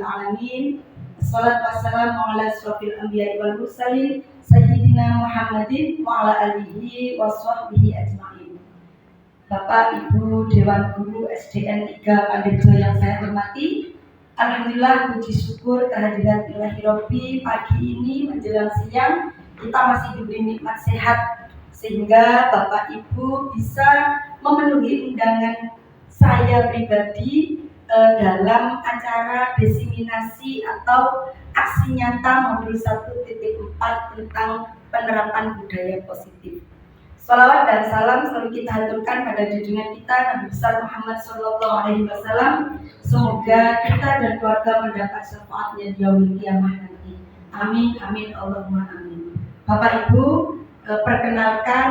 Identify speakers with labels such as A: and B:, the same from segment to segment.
A: alamin. Assalatu wassalamu ala asyrofil anbiya'i wal mursalin Sayyidina Muhammadin wa ala alihi wa sahbihi ajma'in. Bapak, Ibu, Dewan Guru SDN 3 Pandeglang yang saya hormati, alhamdulillah puji syukur kehadiran Ilahi Robbi pagi ini menjelang siang kita masih diberi nikmat sehat sehingga Bapak Ibu bisa memenuhi undangan saya pribadi dalam acara diseminasi atau aksi nyata modul 1.4 tentang penerapan budaya positif. Shalawat dan salam selalu kita haturkan pada junjungan kita Nabi besar Muhammad SAW. Semoga kita dan keluarga mendapat syafaatnya di yaumil qiyamah nanti. Amin, amin, Allahumma amin. Bapak Ibu, perkenalkan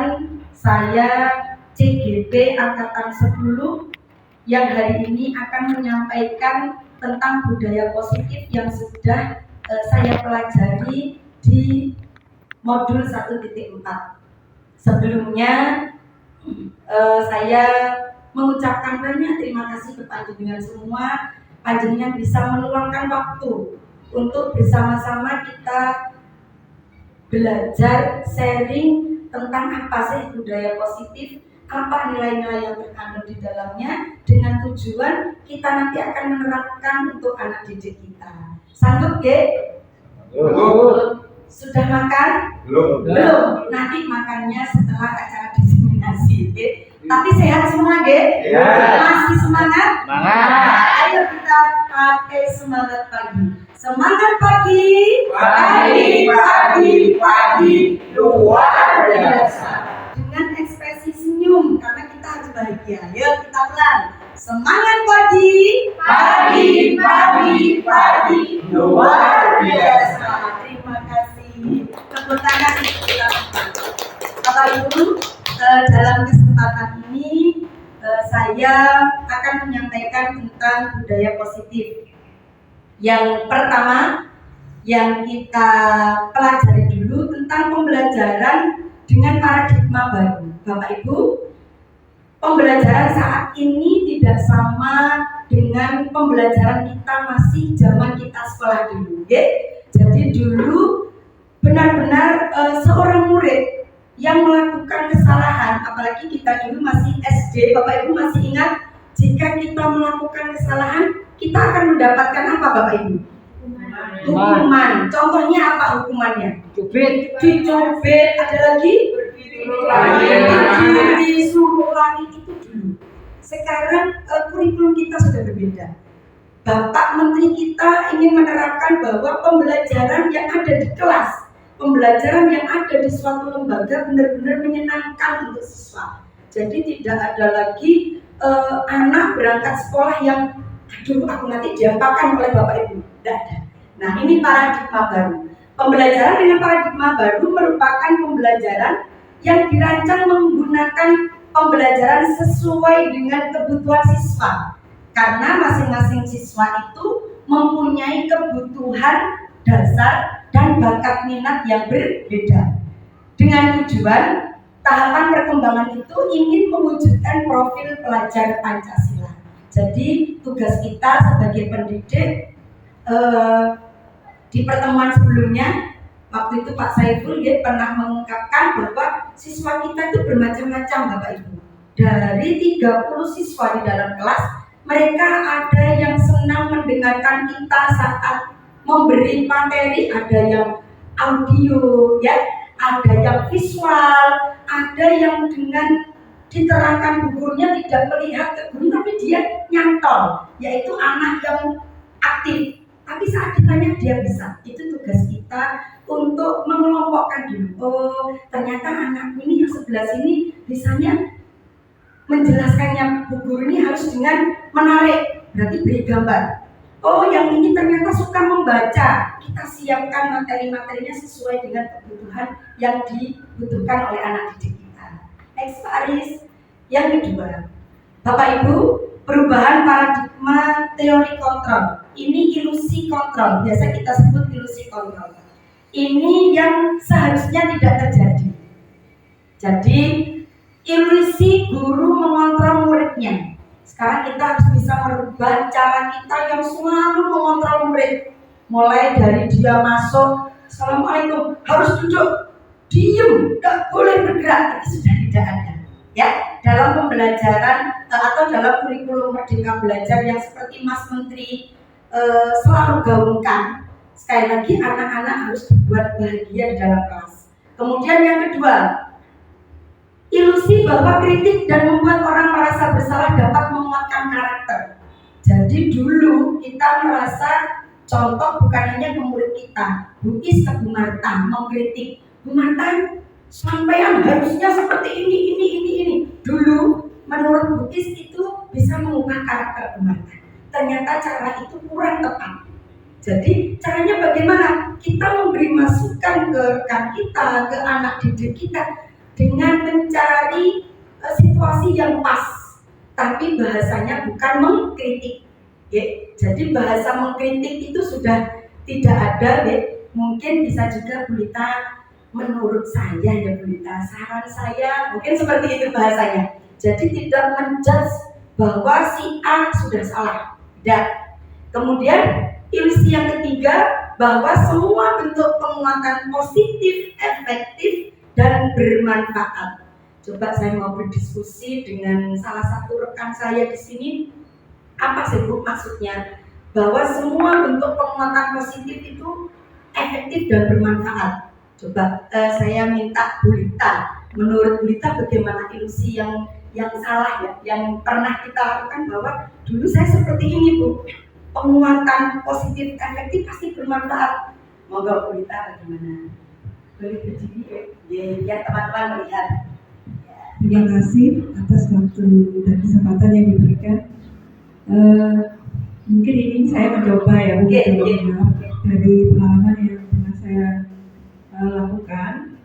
A: saya CGP Angkatan 10 yang hari ini akan menyampaikan tentang budaya positif yang sudah saya pelajari di modul 1.4. Sebelumnya saya mengucapkan banyak terima kasih kepada panjenengan semua. Panjenengan bisa meluangkan waktu untuk bersama-sama kita belajar sharing tentang apa sih budaya positif, apa nilai-nilai yang terkandung di dalamnya, dengan tujuan kita nanti akan menerapkan untuk anak didik kita. Sanggup, Ge? Sudah makan? Belum. Nanti makannya setelah acara diseminasi, Ge. Tapi sehat semua, Ge? Masih semangat? Ayo kita pakai semangat pagi. Semangat pagi. Pagi luar biasa. Dengan ekspresi senyum karena kita harus bahagia. Yuk kita ulang. Semangat pagi luar biasa. Terima kasih. Tepuk tangan kita. Bapak Ibu, dalam kesempatan ini saya akan menyampaikan tentang budaya positif. Yang pertama yang kita pelajari dulu tentang pembelajaran dengan paradigma baru. Bapak Ibu, pembelajaran saat ini tidak sama dengan pembelajaran kita masih zaman kita sekolah dulu. Jadi dulu benar-benar seorang murid yang melakukan kesalahan, apalagi kita dulu masih SD, Bapak Ibu masih ingat, jika kita melakukan kesalahan, kita akan mendapatkan apa Bapak Ibu? Hukuman. Contohnya apa hukumannya? Dicubit, ada lagi? Disuruh ulangi itu dulu. Sekarang kurikulum kita sudah berbeda. Bapak Menteri kita ingin menerapkan bahwa pembelajaran yang ada di kelas, pembelajaran yang ada di suatu lembaga benar-benar menyenangkan untuk siswa. Jadi tidak ada lagi anak berangkat sekolah yang aduh aku nanti diapakan oleh Bapak Ibu. Tidak ada. Nah ini paradigma baru. Pembelajaran dengan paradigma baru merupakan pembelajaran yang dirancang menggunakan pembelajaran sesuai dengan kebutuhan siswa. Karena masing-masing siswa itu mempunyai kebutuhan dasar dan bakat minat yang berbeda. Dengan tujuan tahapan perkembangan itu ingin mewujudkan profil pelajar Pancasila. Jadi tugas kita sebagai pendidik di pertemuan sebelumnya waktu itu Pak Saiful dia pernah mengungkapkan bahwa siswa kita itu bermacam-macam Bapak Ibu. Dari 30 siswa di dalam kelas, mereka ada yang senang mendengarkan kita saat memberi materi, ada yang audio ya, ada yang visual, ada yang dengan diterangkan gurunya tidak melihat ke guru tapi dia nyantol, yaitu anak yang aktif. Tapi saat ditanya dia bisa. Itu tugas kita untuk mengelompokkan dulu. Oh, ternyata anak ini yang sebelah sini bisanya menjelaskannya bu guru ini harus dengan menarik, berarti beri gambar. Oh, yang ini ternyata suka membaca. Kita siapkan materi-materinya sesuai dengan kebutuhan yang dibutuhkan oleh anak didik kita. Next Pak Aris. Yang kedua, Bapak Ibu, perubahan paradigma teori kontrol. Ini ilusi kontrol, biasa kita sebut ilusi kontrol. Ini yang seharusnya tidak terjadi. Jadi ilusi guru mengontrol muridnya. Sekarang kita harus bisa merubah cara kita yang selalu mengontrol murid. Mulai dari dia masuk, Assalamualaikum, harus duduk, diem, gak boleh bergerak, itu sudah tidak ada. Ya, dalam pembelajaran atau dalam kurikulum Merdeka Belajar yang seperti Mas Menteri selalu gaungkan, sekali lagi anak-anak harus dibuat bahagia di dalam kelas. Kemudian yang kedua, ilusi bahwa kritik dan membuat orang merasa bersalah dapat menguatkan karakter. Jadi dulu kita merasa, contoh bukan hanya ke murid kita, Bu Is ke Bu Marta mengkritik, Bu Marta sampean harusnya seperti ini. Dulu menurut Bu Is itu bisa mengubah karakter Bu Marta. Ternyata cara itu kurang tepat. Jadi caranya bagaimana? Kita memberi masukan ke rekan kita, ke anak didik kita dengan mencari situasi yang pas, tapi bahasanya bukan mengkritik. Ya. Jadi bahasa mengkritik itu sudah tidak ada. Ya. Mungkin bisa juga Bu Lita, menurut saya ya Bu Lita, saran saya mungkin seperti itu bahasanya. Jadi tidak menjudge bahwa si A sudah salah. Tidak. Kemudian ilusi yang ketiga, bahwa semua bentuk penguatan positif, efektif, dan bermanfaat. Coba saya mau berdiskusi dengan salah satu rekan saya di sini. Apa sih Bu maksudnya? Bahwa semua bentuk penguatan positif itu efektif dan bermanfaat. Coba saya minta Bu Lita. Menurut Bu Lita bagaimana ilusi yang salah ya, yang pernah kita lakukan bahwa dulu saya seperti ini Bu. Penguatan positif efektif pasti bermanfaat. Moga Bu Lita bagaimana? Boleh berdiri ya, biar teman-teman melihat.
B: Terima kasih atas waktu dan kesempatan yang diberikan. Mungkin ini saya mencoba ya dari pengalaman yang pernah saya lakukan.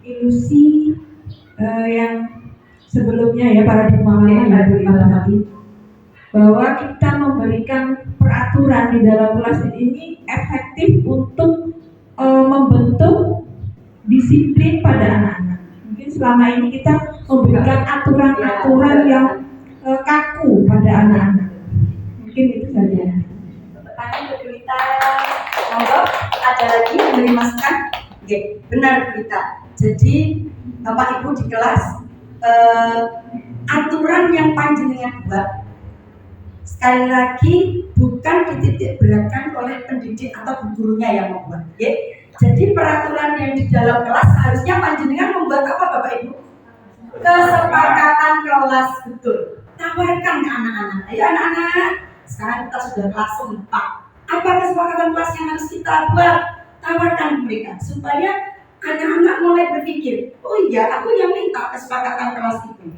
B: Ilusi yang sebelumnya ya, paradigma lama tadi, bahwa kita memberikan peraturan di dalam kelas ini efektif untuk membentuk disiplin pada anak-anak. Mungkin selama ini kita memberikan aturan-aturan yang kaku pada anak-anak. Mungkin itu saja.
A: Pertanyaan Bu Lita, monggo ada lagi yang memberi masukan? Oke, benar Bu Lita. Jadi Bapak Ibu di kelas, aturan yang panjenengan buat sekali lagi bukan dititik beratkan oleh pendidik atau gurunya yang membuat. Ya. Jadi peraturan yang di dalam kelas harusnya panjenengan membuat apa Bapak Ibu? Kesepakatan kelas, betul. Tawarkan ke anak-anak. Ayo anak-anak, sekarang kita sudah kelas 4. Apa kesepakatan kelas yang harus kita buat? Tawarkan mereka supaya anak-anak mulai berpikir, oh iya aku yang minta kesepakatan kelas itu.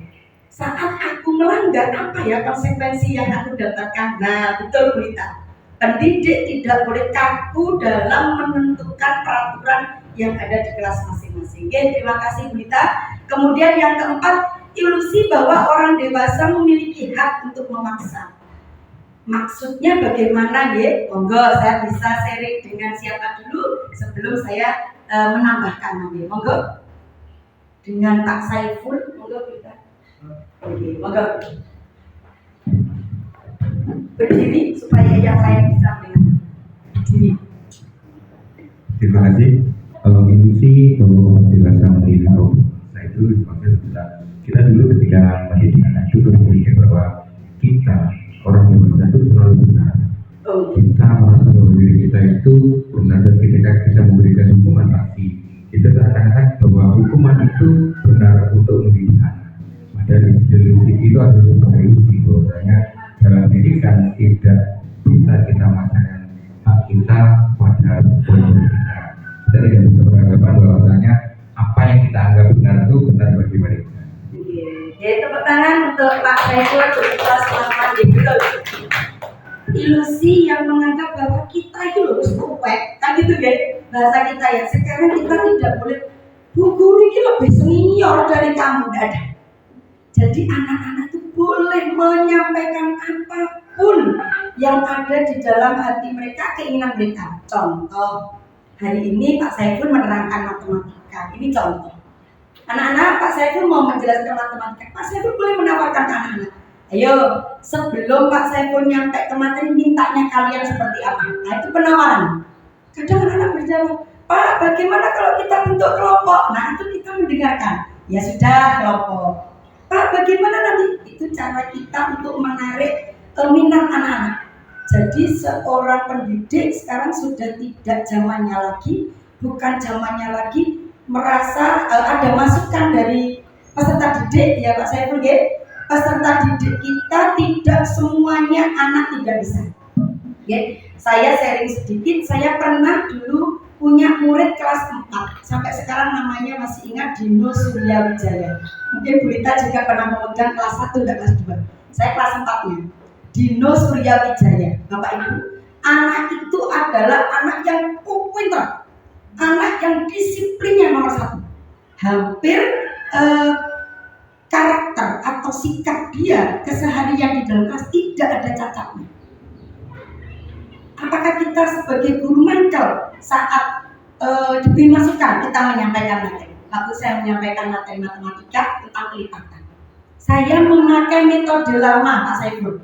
A: Saat aku melanggar, apa ya konsekuensi yang aku dapatkan? Nah, betul Bu Lita. Pendidik tidak boleh kaku dalam menentukan peraturan yang ada di kelas masing-masing. Oke, terima kasih Bu Lita. Kemudian yang keempat, ilusi bahwa orang dewasa memiliki hak untuk memaksa. Maksudnya bagaimana ya? Monggo saya bisa sharing dengan siapa dulu sebelum saya menambahkan nanti. Monggo. Dengan Pak Saiful, monggo kita. Oke, monggo. Berdiri supaya yang lain bisa mendengar. Berdiri.
C: Terima kasih. Kalau ilusi bahwa dewasa melihat saya itu dimaksud kita dulu ketika masih di anak itu berpikir bahwa kita orang dewasa itu selalu benar. Kita merasa bahwa diri kita itu benar, dan ketika kita memberikan hukuman pasti kita seakan-akan bahwa hukuman itu benar untuk mendidik anak. Dari ilusi itu ada sebuah ilusi bahwasanya dalam pendidikan tidak bisa kita memaksakan hak kita pada murid kita. Kita tidak bisa beranggapan bahwasanya apa yang kita anggap benar itu benar bagi mereka.
A: Ya, tepuk tangan untuk Pak Saiful untuk kelas 8. Betul. Ilusi yang menganggap bahwa kita itu harus perfect, kan gitu ya bahasa kita ya. Sekarang kita tidak boleh, Bu guru ini lebih senior dari kamu, tidak ada. Jadi anak-anak itu boleh menyampaikan apapun yang ada di dalam hati mereka, keinginan mereka. Contoh, hari ini Pak Saiful menerangkan matematika. Ini contoh. Anak-anak, Pak Saiful mau menjelaskan matematika. Pak Saiful boleh menawarkan ke anak-anak. Ayo, sebelum Pak Saiful nyampe ke materi, mintanya kalian seperti apa? Nah, itu penawaran. Kadang anak-anak berjawab, Pak, bagaimana kalau kita bentuk kelompok? Nah, itu kita mendengarkan. Ya sudah, kelompok. Pak, bagaimana nanti? Itu cara kita untuk menarik minat anak-anak. Jadi seorang pendidik sekarang sudah tidak zamannya lagi, bukan zamannya lagi merasa ada masukan dari peserta didik, ya Pak Saiful, ya. Peserta didik kita tidak semuanya anak tidak bisa. Ya, saya sharing sedikit, saya pernah dulu punya murid kelas 4, sampai sekarang namanya masih ingat, Dino Suryawijaya. Mungkin Bu Rita juga pernah memegang kelas 1 dan kelas 2. Saya kelas 4-nya. Dino Suryawijaya. Bapak Ibu, anak itu adalah anak yang pintar, anak yang disiplinnya nomor 1. Hampir karakter atau sikap dia keseharian di dalam kelas tidak ada cacatnya. Apakah kita sebagai guru mangkel saat diberi masukan kita menyampaikan materi? Waktu saya menyampaikan materi matematika tentang kelipatan, saya memakai metode lama Pak Saiful.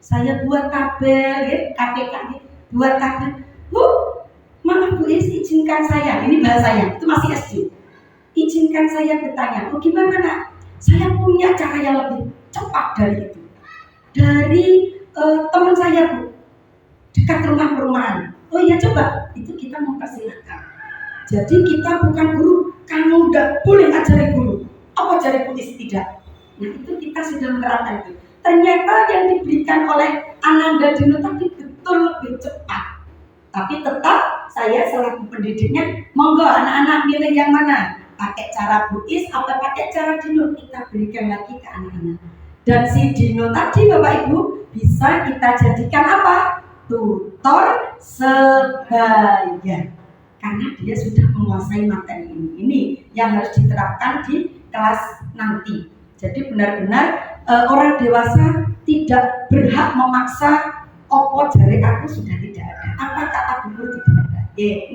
A: Saya buat tabel, ya, KPK, ya, buat tabel. Bu, Mama Bu Is izinkan saya, ini bahasanya, itu masih SD. Izinkan saya bertanya, oh gimana nak? Saya punya cara yang lebih cepat dari itu. Dari teman saya Bu, dekat rumah perumahan. Oh iya coba, itu kita mempersilahkan. Jadi kita bukan guru, kamu nggak boleh ajari guru. Apa ajari Bu Is tidak? Nah itu kita sudah menerapkan itu. Ternyata yang diberikan oleh Ananda Dino tadi betul lebih cepat. Tapi tetap saya selaku pendidiknya, monggo anak-anak milih yang mana? Pakai cara Bu Is atau pakai cara Dino, kita berikan lagi ke anak-anak. Dan si Dino tadi Bapak Ibu bisa kita jadikan apa? Tutor sebaya. Karena dia sudah menguasai materi ini. Ini yang harus diterapkan di kelas nanti. Jadi benar-benar orang dewasa tidak berhak memaksa opo jari aku sudah tidak ada. Apa kata guru tidak ada.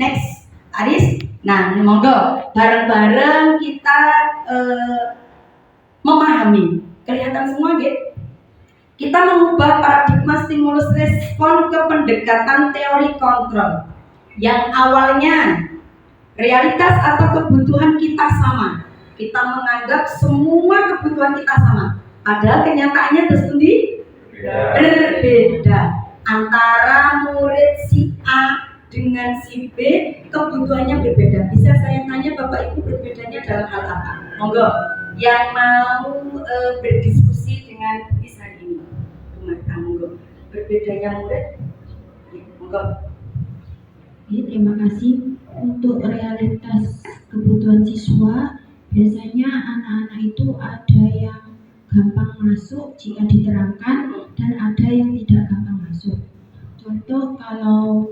A: Next, Aris. Nah, ini monggo bareng-bareng kita memahami. Kelihatan semua, gitu. Kita mengubah paradigma stimulus respon ke pendekatan teori kontrol. Yang awalnya realitas atau kebutuhan kita sama. Kita menganggap semua kebutuhan kita sama. Padahal kenyataannya tersendiri berbeda. Antara murid si A dengan si B kebutuhannya berbeda. Bisa saya tanya Bapak Ibu berbedanya dalam hal apa? Monggo yang mau berdiskusi dengan bisa ini. Monggo. Berbedanya murid. Monggo.
D: Terima kasih. Untuk realitas kebutuhan siswa, biasanya anak-anak itu ada yang gampang masuk jika diterangkan dan ada yang tidak gampang masuk. Contoh kalau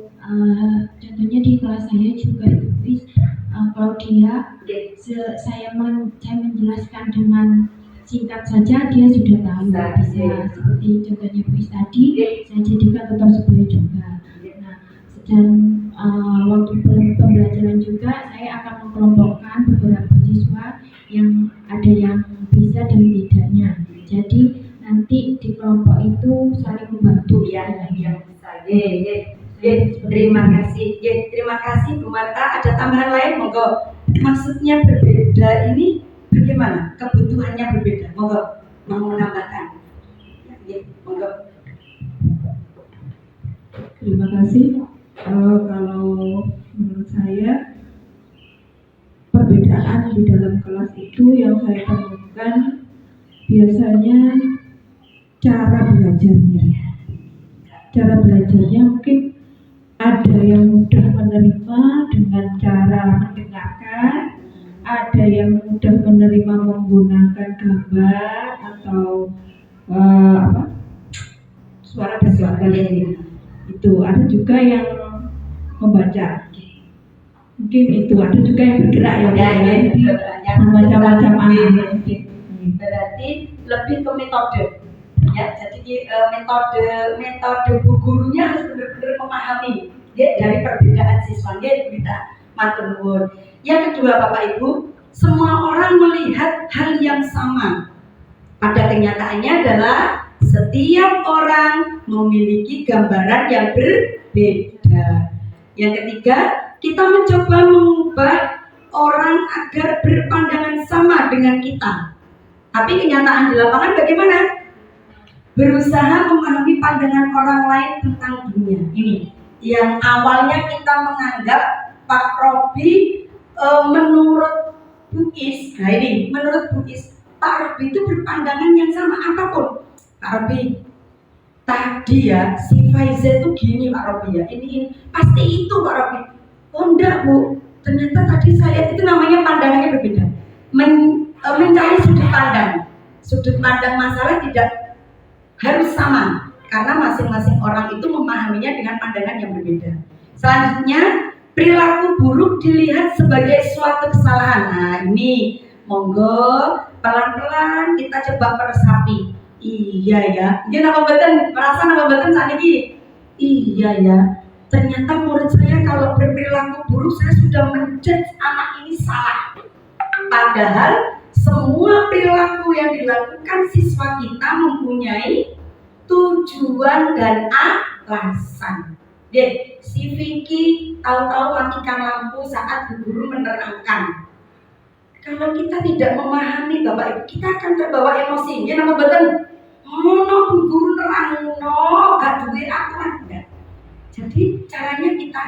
D: contohnya di kelas saya juga itu kalau dia saya menjelaskan dengan singkat saja dia sudah tahu, bisa seperti contohnya Bu Is tadi saya jadikan tutor sebaya juga. Nah, dan waktu pembelajaran juga saya akan mengkelompokkan beberapa siswa yang ada yang bisa dan tidaknya. Jadi nanti di kelompok itu saling membantu.
A: Ya, bisa. Terima kasih. Terima kasih Bu Marta. Ada tambahan lain? Monggo. Maksudnya berbeda ini bagaimana? Kebutuhannya berbeda. Monggo. Mau menambahkan? Monggo.
B: Terima kasih. Kalau menurut saya perbedaan di dalam kelas itu yang saya temukan biasanya cara belajarnya mungkin ada yang mudah menerima dengan cara mendengarkan, ada yang mudah menerima menggunakan gambar atau suara dan gambar itu, ada juga yang membaca, mungkin itu, ada juga yang bergerak ya, macam-macam anak.
A: Berarti lebih ke metode, ya. Jadi metode bu gurunya harus benar-benar memahami ya, dari perbedaan siswanya kita matur nuwun. Yang kedua Bapak Ibu, semua orang melihat hal yang sama. Pada kenyataannya adalah Setiap orang memiliki gambaran yang berbeda. Yang ketiga, kita mencoba mengubah orang agar berpandangan sama dengan kita. Tapi kenyataan di lapangan bagaimana? Berusaha memahami pandangan orang lain tentang dunia. Ini yang awalnya kita menganggap Pak Robi menurut Bugis. Nah ini menurut Bugis, Pak Robi itu berpandangan yang sama apapun. Pak Robi, tadi ya si Faiza itu gini Pak Robi ya, ini pasti itu Pak Robi. Oh enggak Bu, ternyata tadi saya lihat itu namanya pandangannya berbeda. Mencari sudut pandang masalah tidak harus sama, karena masing-masing orang itu memahaminya dengan pandangan yang berbeda. Selanjutnya, perilaku buruk dilihat sebagai suatu kesalahan. Nah ini monggo pelan-pelan kita coba meresapi. Iya ya, dia nama beten, merasa nama beten saat ini. Iya ya, ternyata murid saya kalau berperilaku buruk saya sudah menjudge anak ini salah. Padahal semua perilaku yang dilakukan siswa kita mempunyai tujuan dan alasan. Si Vicky tahu-tahu matikan lampu saat Bu Guru menerangkan. Kalau kita tidak memahami Bapak Ibu, kita akan terbawa emosi. Ya nama betul. No Bu Guru nerang, gak duwe aturan enggak. Jadi caranya kita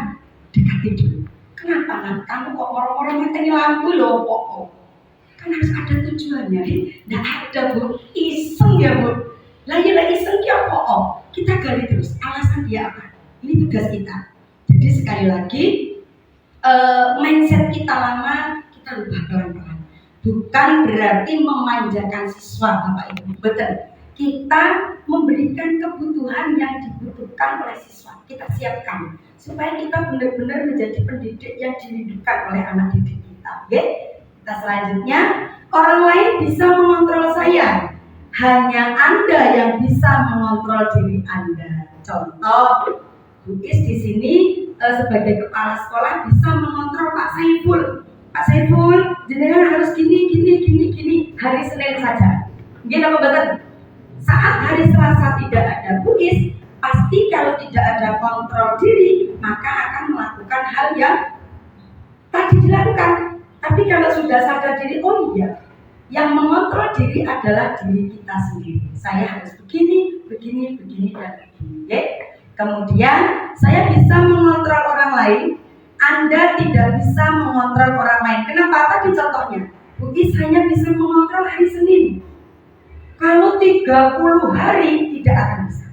A: dekati dulu. Kenapa nak? Kamu kok orang-orang mateni lampu loh kok? Kan harus ada tujuannya. Nggak ada Bu, iseng ya Bu. Lah iseng ya kok? Kita gali terus. Alasan dia apa? Ini tugas kita. Jadi sekali lagi mindset kita lama kita rubah pelan-pelan. Bukan berarti memanjakan siswa Bapak Ibu. Betul. Kita memberikan kebutuhan yang dibutuhkan oleh siswa. Kita siapkan supaya kita benar-benar menjadi pendidik yang dirindukan oleh anak didik kita. Oke? Kita selanjutnya, orang lain bisa mengontrol saya. Hanya Anda yang bisa mengontrol diri Anda. Contoh, Bugis di sini sebagai kepala sekolah bisa mengontrol Pak Saiful. Pak Saiful, jenengan harus gini. Hari Senin saja. Mungkin apa betul? Saat hari Selasa tidak ada Bugis, pasti kalau tidak ada kontrol diri, maka akan melakukan hal yang tadi dilakukan. Tapi kalau sudah sadar diri, oh iya, yang mengontrol diri adalah diri kita sendiri. Saya harus begini, dan begini. Okay? Kemudian saya bisa mengontrol orang lain, Anda tidak bisa mengontrol orang lain. Kenapa? Tadi contohnya, Bugis hanya bisa mengontrol hari Senin. Kalau 30 hari tidak akan bisa.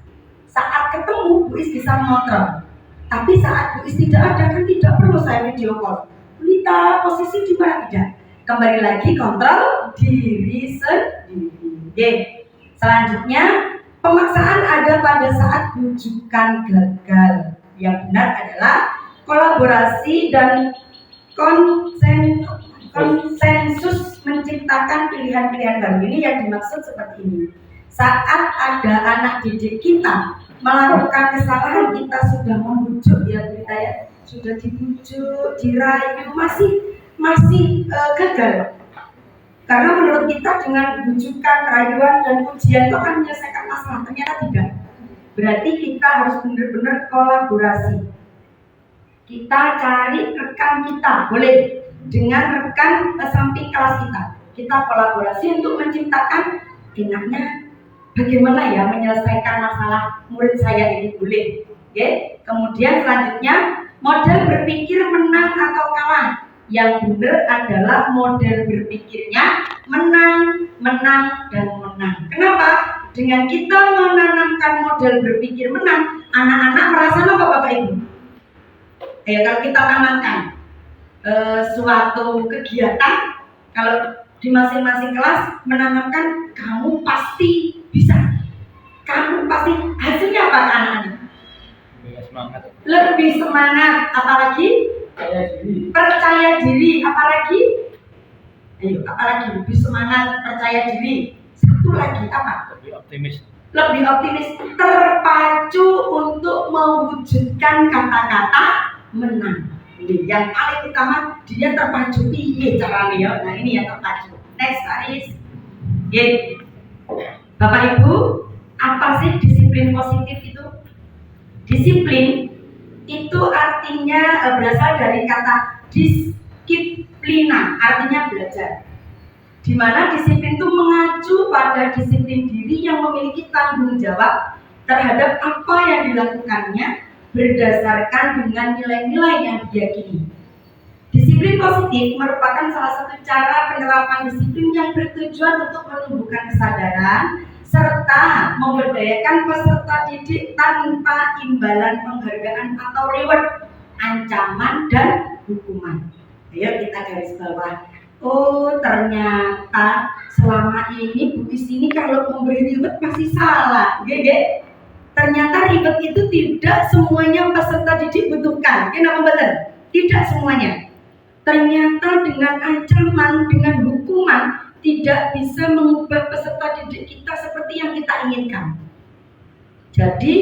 A: Saat ketemu, Bugis bisa mengontrol. Tapi saat Bugis tidak ada, kan tidak perlu saya video call. Lita posisi di mana tidak? Kembali lagi kontrol diri sendiri. Selanjutnya, pemaksaan ada pada saat rujukan gagal. Yang benar adalah kolaborasi dan konsensus menciptakan pilihan-pilihan baru. Ini yang dimaksud seperti ini. Saat ada anak didik kita melakukan kesalahan, kita sudah membujuk ya kita ya, sudah dibujuk, dirayu, masih gagal. Karena menurut kita dengan bujukan, rayuan dan pujian itu akan menyelesaikan masalah. Ternyata tidak. Berarti kita harus benar-benar kolaborasi. Kita cari rekan kita, boleh dengan rekan samping kelas kita. Kita kolaborasi untuk menciptakan enaknya bagaimana ya menyelesaikan masalah murid saya ini, boleh. Oke. Kemudian selanjutnya model berpikir menang atau kalah. Yang benar adalah model berpikirnya menang, dan menang. Kenapa? Dengan kita menanamkan model berpikir menang, anak-anak merasa apa Bapak Ibu? Kalau kita tanamkan suatu kegiatan, kalau di masing-masing kelas menanamkan kamu pasti bisa, kamu pasti, hasilnya apa anak-anak? Lebih semangat, apalagi percaya diri, apalagi lebih semangat, percaya diri. Satu lagi apa? Lebih optimis, terpacu untuk mewujudkan kata-kata menang. Yang paling utama dia terpacu. Iya caranya ya. Nah ini yang terpacu. Next Aris. Bapak Ibu, Apa sih disiplin positif itu? Disiplin itu artinya berasal dari kata disiplina, artinya belajar. Di mana disiplin itu mengacu pada disiplin diri yang memiliki tanggung jawab terhadap apa yang dilakukannya berdasarkan dengan nilai-nilai yang diyakini. Disiplin positif merupakan salah satu cara penerapan disiplin yang bertujuan untuk menumbuhkan kesadaran serta memberdayakan peserta didik tanpa imbalan penghargaan atau reward, ancaman dan hukuman. Ayo kita garis bawah. Oh, ternyata selama ini Bu di sini kalau memberi reward pasti salah, gede. Ternyata reward itu tidak semuanya peserta didik butuhkan. Kenapa betul? Tidak semuanya. Ternyata dengan ancaman, dengan hukuman tidak bisa mengubah peserta didik kita seperti yang kita inginkan. Jadi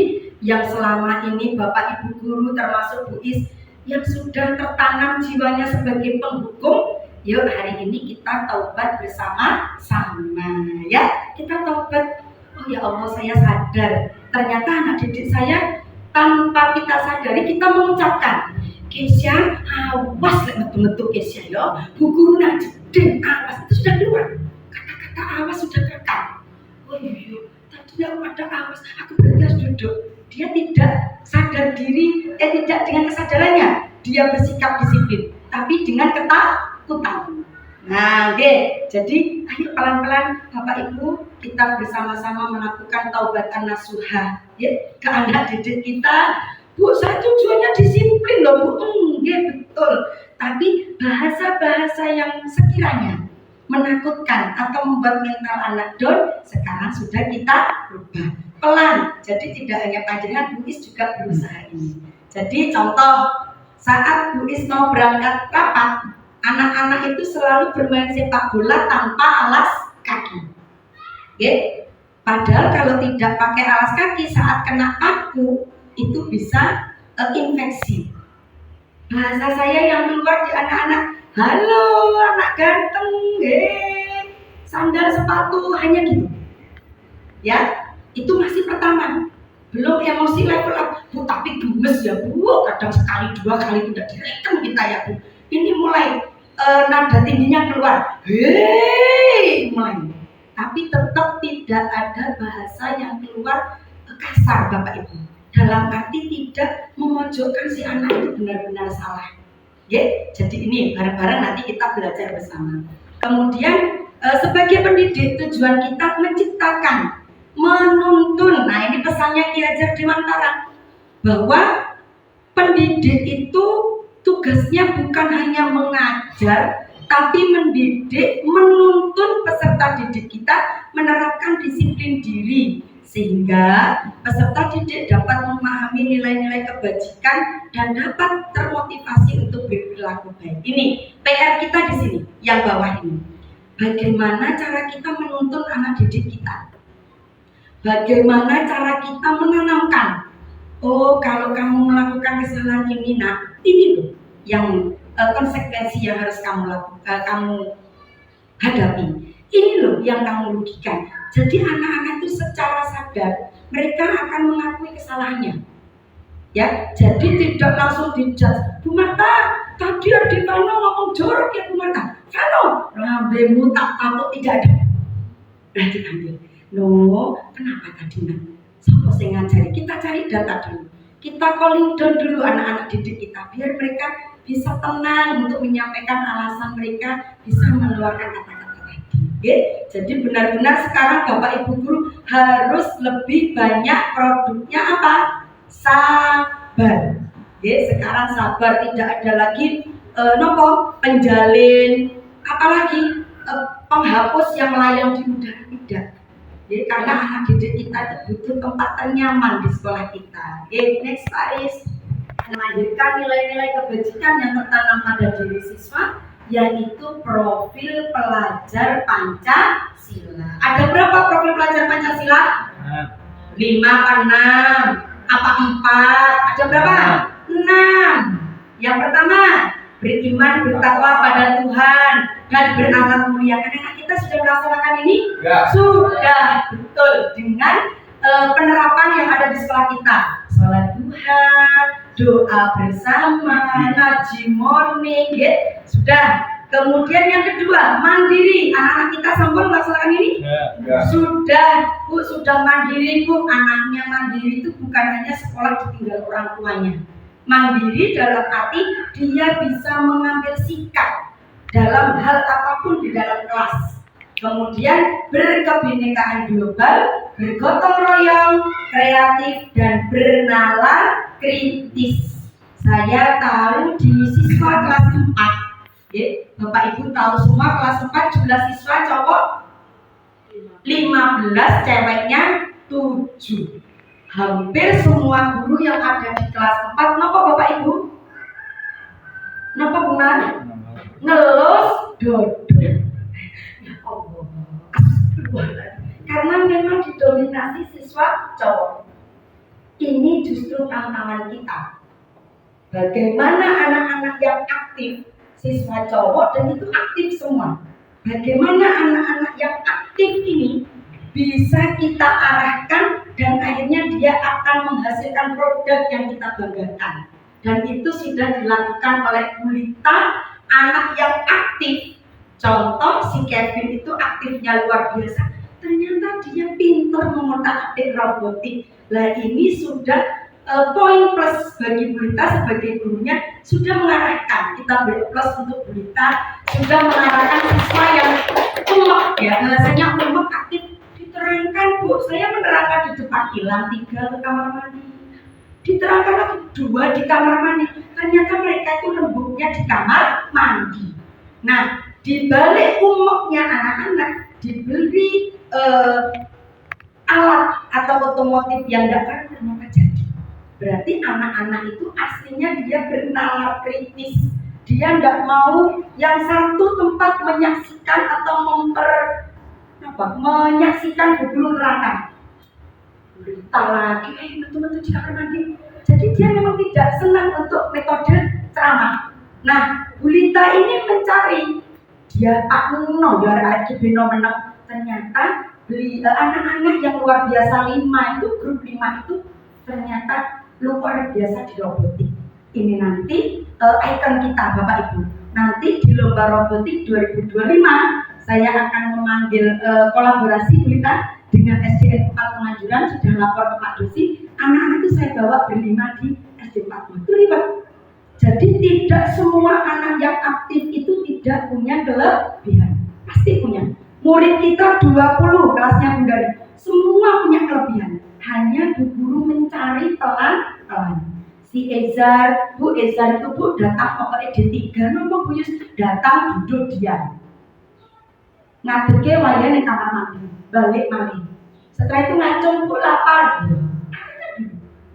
A: yang selama ini Bapak Ibu guru termasuk Bu Is yang sudah tertanam jiwanya sebagai penghukum, yuk hari ini kita taubat bersama-sama ya. Kita taubat. Oh ya Allah, saya sadar ternyata anak didik saya tanpa kita sadari kita mengucapkan, Kesya, awas lek metu-metu Kesya ya. Bu guru nak jedeng, awas itu sudah keluar. Kata-kata awas sudah terekam. Oh iya, tadi aku ada awas, aku berarti harus duduk. Dia tidak sadar diri, tidak dengan kesadarannya dia bersikap disiplin, tapi dengan ketakutan. Nah, oke. Jadi ayo pelan-pelan Bapak Ibu kita bersama-sama melakukan taubatan nasuha ya ke anak didik kita. Bu, saya tujuannya disiplin loh Bu. Betul. Tapi bahasa-bahasa yang sekiranya menakutkan atau membuat mental anak down sekarang sudah kita rubah pelan. Jadi tidak hanya panjenengan, Bu Is juga berusaha ini. Jadi contoh saat Bu Is mau berangkat rapat, anak-anak itu selalu bermain sepak bola tanpa alas kaki. Padahal kalau tidak pakai alas kaki saat kena paku itu bisa infeksi. Bahasa saya yang keluar di anak-anak, halo anak ganteng, sandal sepatu hanya gitu. Ya, itu masih pertama. Belum emosi level up, Bu, tapi gemes ya Bu, kadang sekali dua kali tidak direkam kita ya Bu. Ini mulai nada tingginya keluar, mulai. Tapi tetap tidak ada bahasa yang keluar kasar Bapak Ibu. Dalam arti tidak memojokkan si anak itu benar-benar salah. Jadi ini bareng-bareng nanti kita belajar bersama. Kemudian sebagai pendidik tujuan kita menciptakan, menuntun. Nah ini pesannya Ki Hajar Dewantara bahwa pendidik itu tugasnya bukan hanya mengajar, tapi mendidik, menuntun peserta didik kita menerapkan disiplin diri sehingga peserta didik dapat memahami nilai-nilai kebajikan dan dapat termotivasi untuk berperilaku baik. Ini PR kita di sini, yang bawah ini. Bagaimana cara kita menuntun anak didik kita? Bagaimana cara kita menanamkan? Oh, kalau kamu melakukan kesalahan ini, nah ini loh yang konsekuensi yang harus kamu lakukan, kamu hadapi. Ini loh yang kamu rugikan. Jadi anak-anak itu secara sadar mereka akan mengakui kesalahannya. Ya, jadi tidak langsung dijudge. Bu Marta, tadi Adik Vano ngomong jorok ya Bu Marta. Vano, lambemu tak takut tidak ada. Nah diambil. No, kenapa tadi nak? Siapa yang ngajari? Kita cari data dulu. Kita calling down dulu anak-anak didik kita biar mereka bisa tenang untuk menyampaikan alasan mereka, bisa mengeluarkan kata-kata tadi. Jadi benar-benar sekarang Bapak Ibu guru harus lebih banyak produknya apa? Sabar. Sekarang sabar, tidak ada lagi penjalin, apalagi penghapus yang melayang di udara, tidak. Karena anak didik kita itu butuh tempat ternyaman di sekolah kita. Next Paris, melahirkan nilai-nilai kebajikan yang tertanam pada diri siswa, yaitu profil pelajar Pancasila. Ada berapa profil pelajar Pancasila? 5 apa 6? Apa 4? Ada berapa? 6. Yang pertama, beriman, bertakwa pada Tuhan dan berakhlak mulia. Karena kita sudah melaksanakan ini? Ya. Sudah, betul. Dengan penerapan yang ada di sekolah kita. Sholat duha, doa bersama, ngaji morning, ya. Sudah. Kemudian yang kedua, mandiri. Anak-anak kita sampun melaksanakan ini?
C: Ya.
A: Sudah, Bu, sudah mandiri, Bu. Anaknya mandiri itu bukan hanya sekolah ditinggal orang tuanya. Mandiri dalam arti dia bisa mengambil sikap dalam hal apapun di dalam kelas. Kemudian berkebinekaan global, bergotong royong, kreatif, dan bernalar kritis. Saya tahu di siswa kelas 4. Bapak Ibu tahu semua kelas 4 jumlah siswa cowok 15, ceweknya 7. Hampir semua guru yang ada di kelas 4, kenapa Bapak Ibu? Kenapa Bunga? Ngelus dodol. Ya Allah. Karena memang didominasi siswa cowok. Ini justru tantangan kita. Bagaimana anak-anak yang aktif, siswa cowok dan itu aktif semua. Bagaimana anak-anak yang aktif ini bisa kita arahkan dan akhirnya dia akan menghasilkan produk yang kita banggakan. Dan itu sudah dilakukan oleh Bulita, anak yang aktif. Contoh si Kevin itu aktifnya luar biasa. Ternyata dia pintar mengotak-atik robotik. Nah ini sudah poin plus bagi Bulita sebagai gurunya, sudah mengarahkan, kita beri plus untuk Bulita, sudah mengarahkan siswa yang umek ya, bahasanya umek aktif, diterangkan Bu, saya menerangkan di depan hilang 3 ke kamar mandi, diterangkan lagi 2 di kamar mandi, ternyata mereka itu lembutnya di kamar mandi. Nah, di balik umeknya anak-anak diberi alat atau otomotif yang tidak ternyata jadi. Berarti anak-anak itu aslinya dia bernalar kritis. Dia tidak mau yang satu tempat menyaksikan atau menyaksikan gulung neraka. Berita lagi, betul-betul di kamar mandi. Jadi dia memang tidak senang untuk metode ceramah. Nah, Bulita ini mencari dia akno ya arek beno menang. Ternyata anak-anak yang luar biasa 5 itu, grup 5 itu ternyata luar biasa di robotik. Ini nanti ikon kita Bapak Ibu. Nanti di lomba robotik 2025 saya akan memanggil kolaborasi Bulita dengan SDN 4 Penganjuran, sudah lapor ke Pak Dosi. Anak-anak itu saya bawa berlima di SD 4 Penganjuran. Jadi tidak semua anak yang aktif itu tidak punya kelebihan. Pasti punya. Murid kita 20 kelasnya Bundari, semua punya kelebihan. Hanya Bu Guru mencari pelan-pelan. Si Ezar, Bu Ezar itu Bu datang pokoknya D3, nomor Bu Yus datang duduk diam. Ngadeke wayah di kamar mandi, balik mandi. Setelah itu ngacung Bu lapar.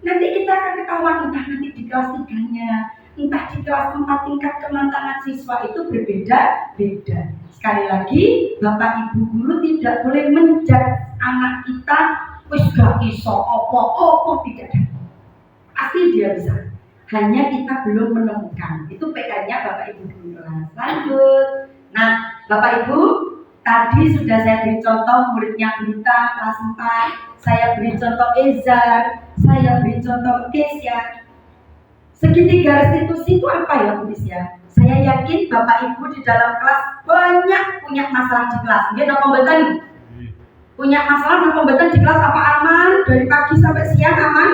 A: Nanti kita akan ketahuan entah nanti di kelas 3-nya, entah di kelas 4 tingkat kematangan siswa itu berbeda-beda. Sekali lagi, Bapak Ibu Guru tidak boleh menjudge anak kita wis gak iso opo-opo, tidak ada. Pasti dia bisa. Hanya kita belum menemukan. Itu PR-nya Bapak Ibu Guru. Lanjut. Nah, Bapak Ibu, tadi sudah saya beri contoh muridnya Bulita kelas 4. Saya beri contoh Ezar, saya beri contoh Kesia. Segitiga restitusi itu apa ya Bu Kesia? Saya yakin Bapak Ibu di dalam kelas banyak punya masalah di kelas. Dia ada pembetan. Punya masalah dan pembetan di kelas apa aman? Dari pagi sampai siang aman?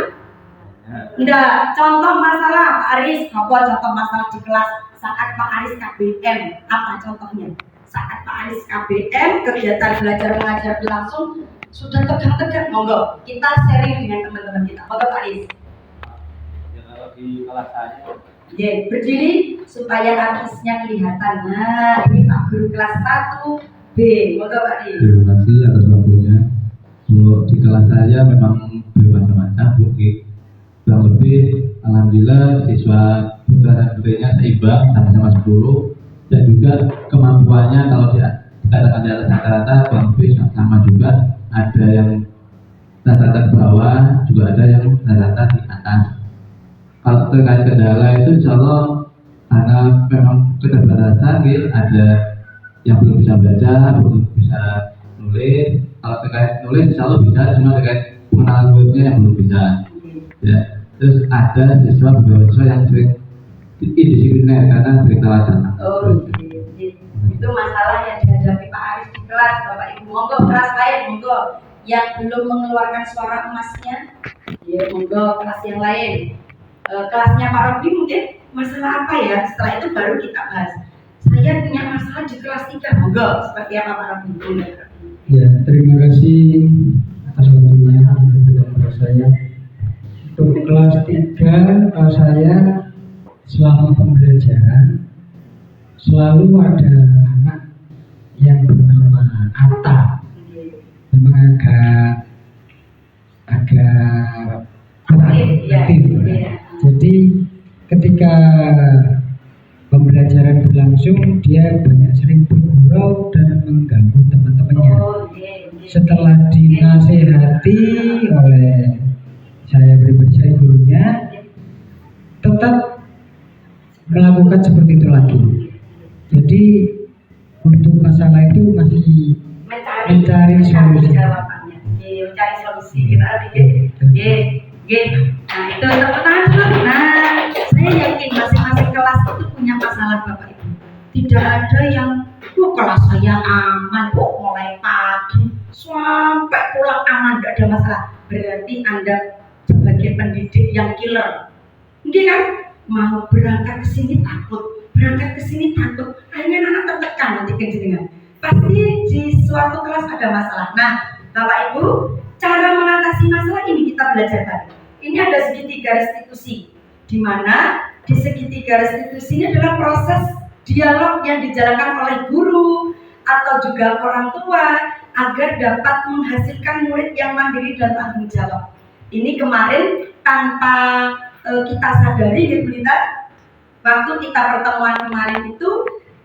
A: Enggak. Contoh masalah Pak Aris, apa contoh masalah di kelas saat Pak Aris KBM? Apa contohnya? Saat Pak Aris KBM, kegiatan belajar mengajar berlangsung sudah tegang-tegang. Monggo, kita sharing dengan teman-teman kita. Monggo Pak Aris.
E: Ya kalau di kelas saya
A: Berdiri supaya artisnya kelihatan. Nah, ini Pak Guru kelas 1B. Monggo Pak Aris.
C: Terima kasih atas waktunya. Kalau di kelas saya memang bermacam-macam, Bu. Kurang lebih, alhamdulillah siswa putra dan putrinya seimbang, sama-sama 10, dan juga kemampuannya kalau dikatakan di atas rata-rata kurang lebih sama juga. Ada yang rata-rata ke bawah, juga ada yang rata-rata di atas. Kalau terkait kendala itu insya Allah karena memang keterbatasan, ada yang belum bisa baca, belum bisa nulis. Kalau terkait nulis insya Allah bisa, cuma terkait
E: pengenalan buatnya yang belum bisa. Ya, terus ada siswa yang sering indisipliner karena sering salah dana.
A: Oh, itu masalah yang dihadapi Pak Aris di kelas, Bapak Ibu. Monggo kelas lain, monggo yang belum mengeluarkan suara emasnya, ya monggo kelas yang lain. Kelasnya Pak Robi mungkin masalah apa ya? Setelah itu baru kita bahas. Saya punya masalah di kelas 3, monggo seperti apa Pak Robi?
F: Ya, terima kasih atas waktunya kepada saya. Untuk kelas 3, saya selama pembelajaran selalu ada anak yang bernama Atta. Memang agak aktif. Jadi ketika pembelajaran berlangsung, dia banyak sering bergurau dan mengganggu teman-temannya. Setelah dinasehati oleh saya pribadi, saya gurunya, tetap melakukan seperti itu lagi. Jadi untuk masalah itu masih mencari solusi.
A: Mencari solusi. Kita bikin. Nah itu tepuk tangan dulu. Nah, saya yakin masing-masing kelas itu punya masalah Bapak Ibu. Tidak ada yang kelas saya aman, mulai pagi sampai pulang aman, tidak ada masalah. Berarti Anda sebagai pendidik yang killer. Mungkin kan mau berangkat ke sini takut, akhirnya anak tertekan nanti kejenengan. Pasti di suatu kelas ada masalah. Nah, Bapak Ibu, cara mengatasi masalah ini kita belajar tadi. Ini ada segitiga restitusi, di mana di segitiga restitusi ini adalah proses dialog yang dijalankan oleh guru atau juga orang tua agar dapat menghasilkan murid yang mandiri dan tanggung jawab. Ini kemarin tanpa kita sadari, Ibu Lita, waktu kita pertemuan kemarin itu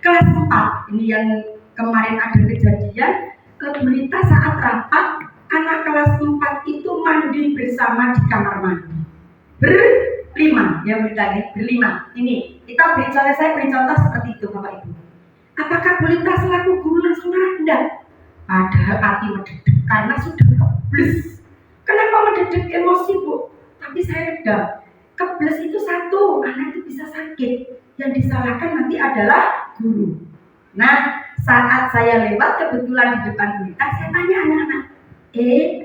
A: kelas 4, ini yang kemarin ada kejadian, Ibu Lita saat rapat, anak kelas 4 itu mandi bersama di kamar mandi. Berlima, ya Bu Lita, berlima. Ini, kita beri contoh, saya beri contoh seperti itu Bapak Ibu. Apakah Bu Lita selaku guru langsung marah? Tidak. Padahal hati mendedek karena sudah kebles. Kenapa mendedek emosi Bu? Tapi saya redam. Kebles itu satu, anak itu bisa sakit. Yang disalahkan nanti adalah guru. Nah, saat saya lewat kebetulan di depan Bu Lita, saya tanya anak-anak,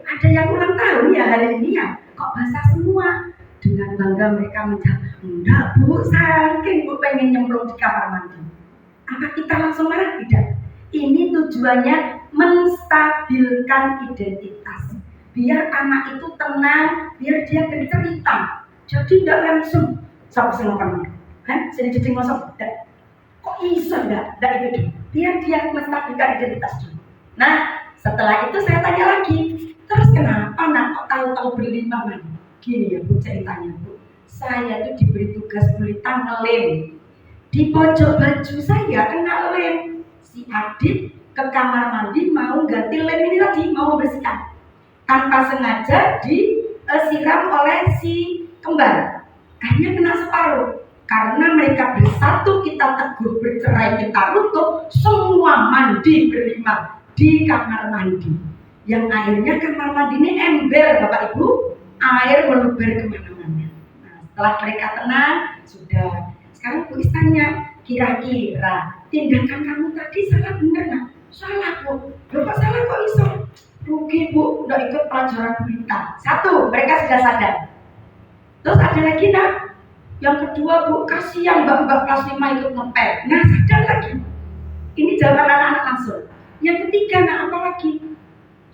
A: ada yang ulang tahun ya hari ini ya? Kok basah semua? Dengan bangga mereka menjawab, enggak Bu, saking Bu pengen nyemplung di kamar mandi. Apa kita langsung marah? Tidak. Ini tujuannya menstabilkan identitas. Biar anak itu tenang, biar dia bercerita. Jadi tidak langsung sama-sama teman. Sini jadi ngosok. Kok iso enggak itu deh. Biar dia menstabilkan identitas dulu. Nah, setelah itu saya tanya lagi, terus kenapa nak kok tahu-tahu berlima mandi? Gini ya Bu ceritanya Bu. Saya tuh diberi tugas Bu Lita ngelem. Di pojok baju saya kena lem. Si Adit ke kamar mandi mau ganti lem ini tadi, mau membersihkan. Tanpa sengaja disiram oleh si kembar. Akhirnya kena separuh. Karena mereka bersatu, kita teguh, bercerai, kita runtuh, semua mandi berlima di kamar mandi. Yang akhirnya kamar mandi ini ember Bapak Ibu, air meluber kemana-mana. Nah, setelah mereka tenang, sudah. Sekarang Bu Istanya, kira-kira tindakan kamu tadi salah bener nak? Salah Bu. Loh kok salah kok iso? Rugi Bu, udah ikut pelajaran Bu Lita. Satu, mereka sudah sadar. Terus ada lagi nak? Yang kedua Bu, kasihan mbak-mbak kelas 5 ikut ngepel. Nah sadar lagi. Ini jawaban anak-anak langsung. Yang ketiga nak apa lagi?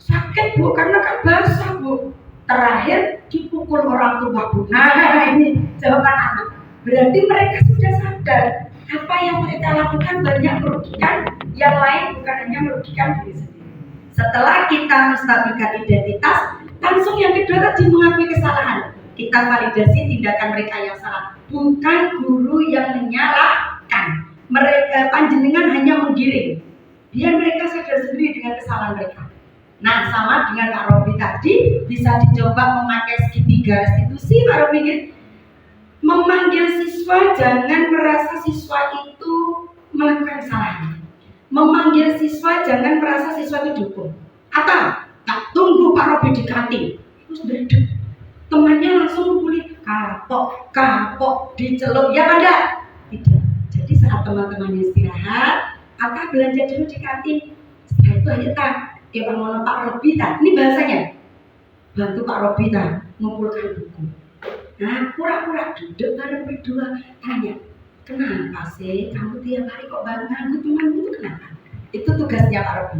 A: Sakit Bu, karena kan basah Bu. Terakhir dipukul orang tua Bu. Nah ini jawaban anak. Berarti mereka sudah sadar apa yang mereka lakukan banyak merugikan yang lain, bukan hanya merugikan diri sendiri. Setelah kita menstabilkan identitas, langsung yang kedua tadi mengakui kesalahan. Kita validasi tindakan mereka yang salah, bukan guru yang menyalahkan. Mereka panjenengan hanya menggiring. Biar mereka sadar sendiri dengan kesalahan mereka. Nah, sama dengan Pak Robi tadi, bisa dicoba memakai segitiga restitusi Pak Robi. Memanggil siswa, jangan merasa siswa itu melakukan kesalahan. Memanggil siswa, jangan merasa siswa itu dukung. Atau tak tunggu Pak Robi di kantin. terus dedek. Temannya langsung mukuli, kapok, dicelup, ya pada? Tidak. Jadi saat teman-teman istirahat, Ata belanja dulu di kantin. Setelah itu ayo tak, ya bangun Pak Robi tak. Ini bahasanya, bantu Pak Robi tak mengumpulkan buku. Nah, pura-pura duduk bareng berdua, tanya, kenapa sih kamu tiap hari kok bareng aku temanmu itu kenapa? Itu tugasnya Pak Robi.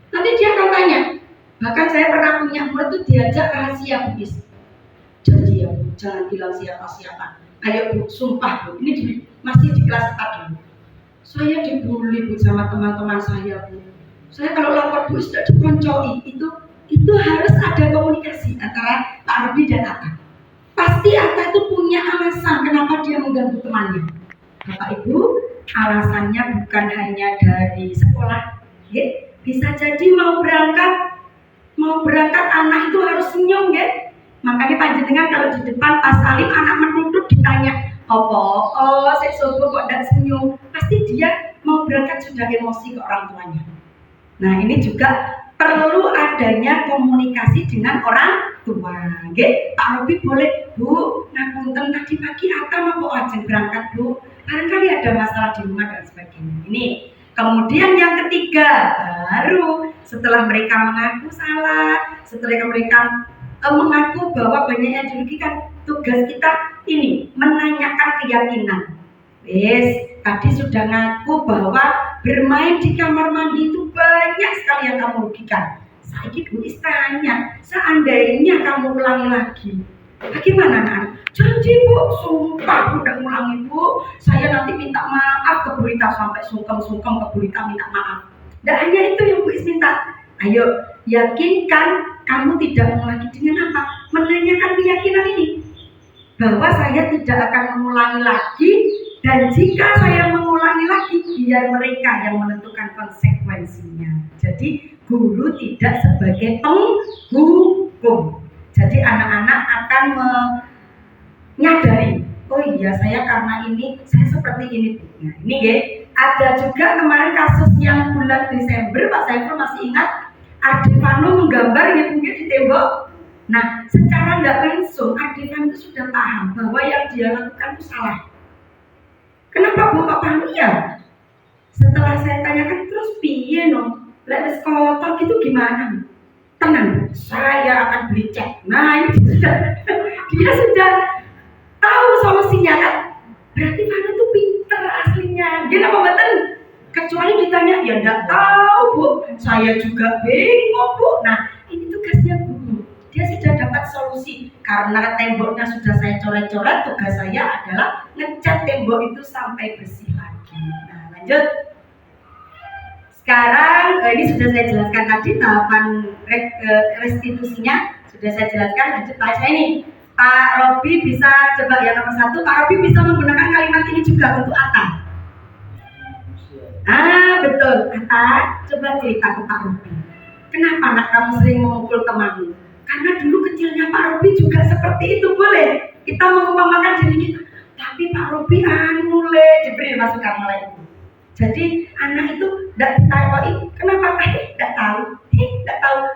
A: Nanti dia akan tanya. Bahkan saya pernah punya murid itu diajak rahasia bis. Janji ya Bu, jangan bilang siapa-siapa. Ayo Bu, sumpah Bu, ini masih di kelas 4 dulu. Saya dibully Bu sama teman-teman saya Bu. Saya kalau lapor Bu sudah dikoncoi. Itu harus ada komunikasi antara Pak Robi dan Atta. Pasti Atta itu punya alasan kenapa dia mengganggu temannya. Bapak Ibu, alasannya bukan hanya dari sekolah. Ya, bisa jadi mau berangkat anak itu harus senyum ya. Makanya panjenengan kalau di depan pas salim anak menunduk ditanya, saya sobo kok tidak senyum. Pasti dia mau berangkat sudah emosi ke orang tuanya. Nah ini juga perlu adanya komunikasi dengan orang tua. Pak Robi boleh Bu, ngapunten tadi pagi Atta mau ajeng berangkat Bu. Barangkali ada masalah di rumah dan sebagainya. Ini. Kemudian yang ketiga, baru setelah mereka mengaku salah, setelah mereka mengaku bahwa banyak yang dirugikan, tugas kita ini menanyakan keyakinan. Tadi sudah ngaku bahwa bermain di kamar mandi itu banyak sekali yang kamu rugikan. Saya Bu tanya, seandainya kamu ulangi lagi, bagaimana kan? Janji Bu, sumpah udah ulangi Bu, saya nanti minta maaf ke Bu Rita sampai sungkem ke Bu Rita minta maaf. Dan hanya itu yang Bu Is minta. Ayo, yakinkan kamu tidak mengulangi dengan apa? Menanyakan keyakinan ini bahwa saya tidak akan mengulangi lagi, dan jika saya mengulangi lagi biar mereka yang menentukan konsekuensinya. Jadi guru tidak sebagai penghukum. Jadi anak-anak akan menyadari, oh iya saya karena ini saya seperti ini. Nah, ini ya. Ada juga kemarin kasus yang bulan Desember, Pak Saiful masih ingat, Adivano menggambar yang mungkin di tembok. Nah, secara tidak langsung Adivano itu sudah paham bahwa yang dia lakukan itu salah. Kenapa Bu Pak paham? Iya. Setelah saya tanyakan terus piye no, lek kotor gitu gimana? Tenang, saya akan beli cat. Nah ini dia sudah tahu solusinya kan? Berarti mana tuh pinter aslinya. Dia apa betul? Kecuali ditanya, ya enggak tahu Bu. Saya juga bingung Bu. Nah ini tugasnya guru. Dia sudah dapat solusi. Karena temboknya sudah saya coret-coret, tugas saya adalah ngecat tembok itu sampai bersih lagi. Nah lanjut. Sekarang ini sudah saya jelaskan tadi tahapan restitusinya sudah saya jelaskan. Lanjut Pak saya ini Pak Robi bisa coba ya nomor 1. Pak Robi bisa menggunakan kalimat ini juga untuk Atta. Betul Atta, coba cerita ke Pak Robi. Kenapa anak kamu sering memukul temanmu? Karena dulu kecilnya Pak Robi juga seperti itu, boleh kita mengumpamakan diri kita. Tapi Pak Robi diberi masukan oleh ibu. Jadi anak itu tidak ditaruhi. Kenapa tadi? Tidak tahu.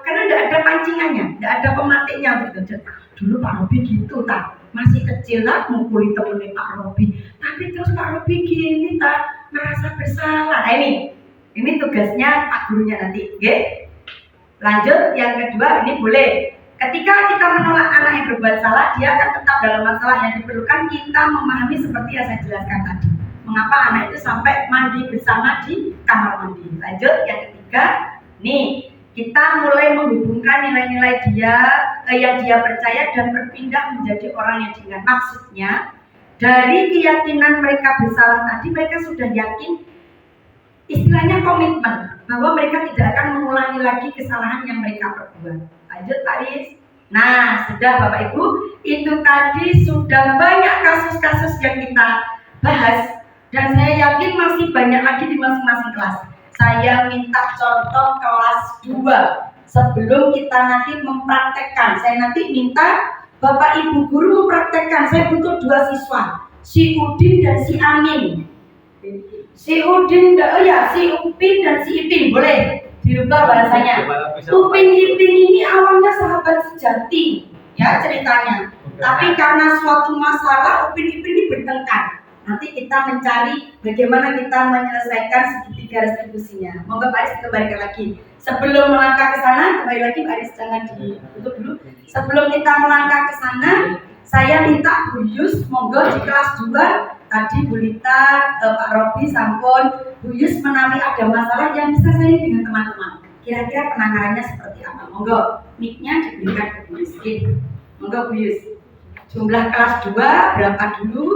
A: Karena tidak ada pancingannya, tidak ada pematiknya gitu. Dulu Pak Robi gitu tak, masih kecil lah mukuli temennya Pak Robi. Tapi terus Pak Robi gini tak merasa bersalah. Nah, ini tugasnya Pak gurunya nanti. Okay? Lanjut yang kedua ini boleh. Ketika kita menolak anak yang berbuat salah, dia akan tetap dalam masalah. Yang diperlukan kita memahami seperti yang saya jelaskan tadi. Mengapa anak itu sampai mandi bersama di kamar mandi. Lanjut yang ketiga, nih kita mulai menghubungkan nilai-nilai dia yang dia percaya dan berpindah menjadi orang yang diingat. Maksudnya dari keyakinan mereka bersalah tadi, mereka sudah yakin, istilahnya komitmen bahwa mereka tidak akan mengulangi lagi kesalahan yang mereka perbuat. Lanjut Pak Riz. Nah sudah Bapak Ibu, itu tadi sudah banyak kasus-kasus yang kita bahas. Dan saya yakin masih banyak lagi di masing-masing kelas. Saya minta contoh kelas 2 sebelum kita nanti mempraktekkan. Saya nanti minta Bapak Ibu guru mempraktekkan. Saya butuh 2 siswa, si Udin dan si Amin. Si Udin, si Upin dan si Ipin, boleh dirubah bahasanya. Upin Ipin ini awalnya sahabat sejati. ya ceritanya. Tapi karena suatu masalah Upin Ipin ini bertengkar. Nanti kita mencari bagaimana kita menyelesaikan segitiga restitusinya. Monggo Pak Aris kembalikan lagi. Sebelum melangkah ke sana, kembali lagi Pak Aris jangan ditutup dulu. Sebelum kita melangkah ke sana, saya minta Bu Yus, monggo di kelas 2 tadi Bu Lita, Pak Robi, Sampun, Bu Yus menawi ada masalah yang bisa saya dengan teman-teman. Kira-kira penanganannya seperti apa? Monggo, mic-nya diberikan ke Bu Yus. Monggo Bu Yus. Jumlah kelas 2 berapa dulu?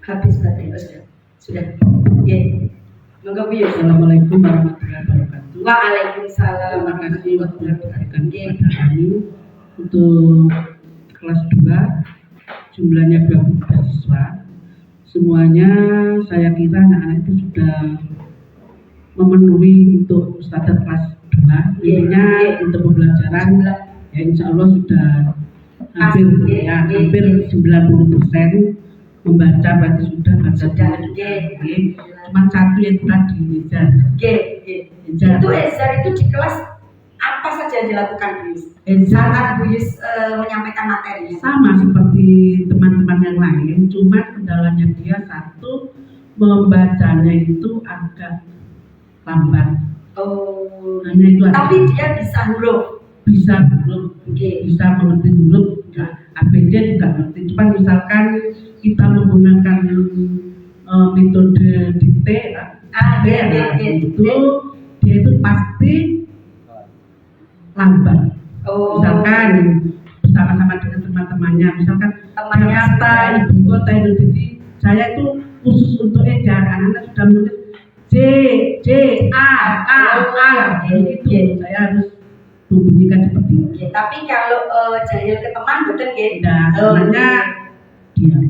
A: Habis baterai, sudah. Ya. Monggo Bu Yus.
G: Assalamualaikum warahmatullahi wabarakatuh.
A: Waalaikumsalam.
G: Terima kasih waktu yang diberikan kepada kami untuk kelas 2, jumlahnya 20 siswa. Semuanya saya kira anak-anak itu sudah memenuhi untuk standar kelas 2. Intinya untuk pembelajaran ya insya Allah sudah hampir 90% membaca berarti sudah baca cuman satu yang tadi Ezar.
A: Itu Ezar itu di kelas apa saja yang dilakukan Bu Yus? Saat Bu Yus menyampaikan materinya.
G: Sama seperti teman-teman yang lain, cuma kendalanya dia satu membacanya itu agak lambat.
A: Oh,
G: hanya itu aja.
A: Tapi dia bisa huruf.
G: Bisa huruf, bisa mengerti huruf. ABD juga ngerti. Cuma misalkan kita menggunakan metode dikte itu dia itu pasti lambat. Misalkan bersama-sama dengan teman-temannya, misalkan Jakarta, ibu kota itu, jadi saya itu khusus untuk ejar, anak-anak sudah menulis J A gitu, saya harus membunyikan seperti itu.
A: Tapi kalau jahil ke teman betul
G: tidak, namanya diam.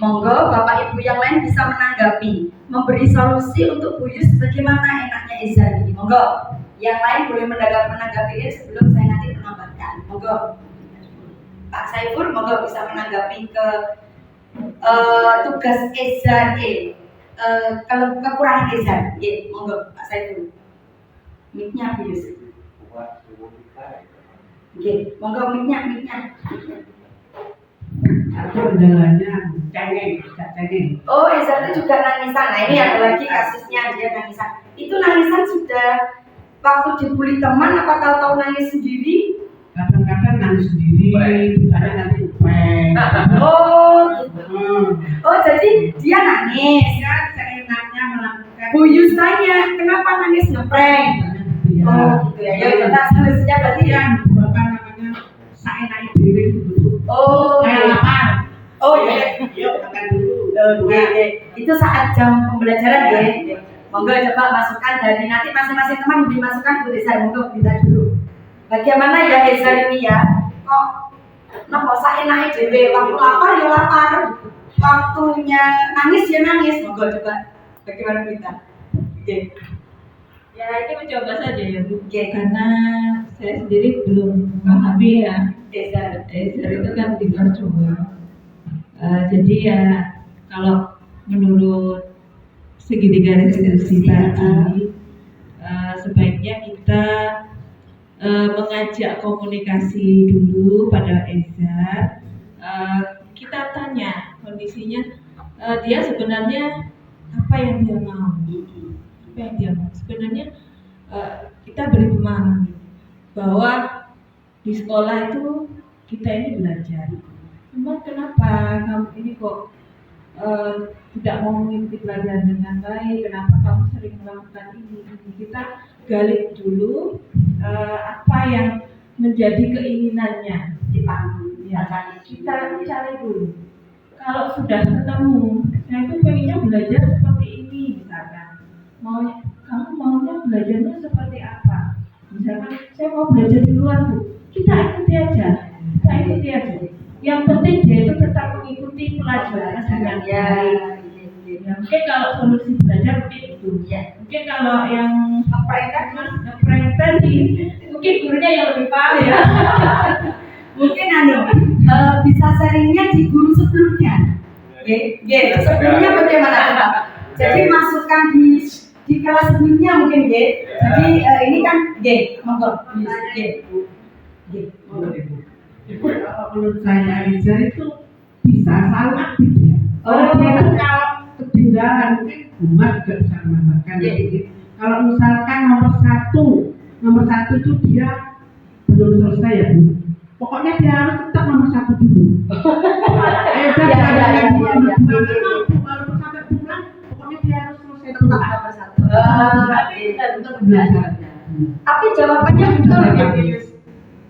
A: Monggo Bapak Ibu yang lain bisa menanggapi, memberi solusi untuk Bu Yus bagaimana enaknya Ezar ini. Monggo, yang lain boleh menanggapi ini sebelum saya nanti menambahkan. Monggo, Pak Saiful, monggo bisa menanggapi ke tugas Ezar kalau kekurangan Ezar. Monggo Pak Saiful. Mic-nya Bu Yus. Monggo mic-nya.
G: Aku kendalanya cengeng.
A: Oh, Ezar itu juga nangisan. Nah, ini ada lagi kasusnya dia nangisan. Itu nangisan sudah waktu dibully teman apa tahu-tahu nangis sendiri?
G: Kadang-kadang nangis sendiri, ada nanti
A: Oh, jadi dia nangis.
G: ya seenaknya melakukan.
A: Bu Yus tanya, kenapa nangis ngeprank? Oh, gitu ya. Ya, kita solusinya berarti ya.
G: Apa namanya? Saya naik diri gitu.
A: Oh,
G: Saya lapar.
A: Oh, iya.
G: Yuk makan dulu.
A: Itu saat jam pembelajaran ya. Monggo coba masukkan dari nanti masing-masing teman dimasukkan Bu Ezar. Monggo kita dulu. Bagaimana ya Ezar ini ya? Kok nopo saenake dhewe waktu lapar ya lapar. Waktunya nangis ya nangis. Monggo coba. Bagaimana kita?
B: Ya ini mencoba saja ya Bu. Karena saya sendiri belum memahami ya. Ezar itu kan tinggal coba. Jadi ya kalau menurut segitiga restitusi tadi sebaiknya kita mengajak komunikasi dulu pada Ezar. Kita tanya kondisinya dia sebenarnya apa yang dia mau. Sebenarnya kita beri pemahaman bahwa di sekolah itu kita ini belajar. Cuma kenapa kamu ini kok tidak mau mengikuti pelajaran dengan baik? Kenapa kamu sering melakukan ini? Kita gali dulu apa yang menjadi keinginannya di panggung. Ya, kita cari dulu. Kalau sudah ketemu, saya itu pengennya belajar seperti ini misalkan. Kamu maunya belajarnya seperti apa? Misalkan saya mau belajar di luar Bu. Kita ikuti aja. Yang penting dia itu tetap mengikuti pelajaran dengan baik. Ya, mungkin kalau solusi belajar mungkin itu. Mungkin kalau yang ngeprank tadi, mungkin gurunya yang lebih paham ya.
A: Mungkin bisa sharingnya di guru sebelumnya. Sebelumnya bagaimana Pak? Jadi masukkan di di kelas sebelumnya mungkin nggih. Jadi ini kan nggih, monggo. Nggih. Nggih.
G: Ibu, menurut saya Ejar itu bisa selalu aktif ya. Dia kan kalau ketinggalan mungkin Umar juga bisa menambahkan. Kalau misalkan nomor satu itu dia belum selesai ya Bu. Pokoknya dia harus tetap nomor 1 dulu. Ejar kadang-kadang dia walaupun sampai pulang, pokoknya dia harus selesai dulu.
A: Nomor 1. Untuk belajarnya. Tapi jawabannya betul ya, Yus.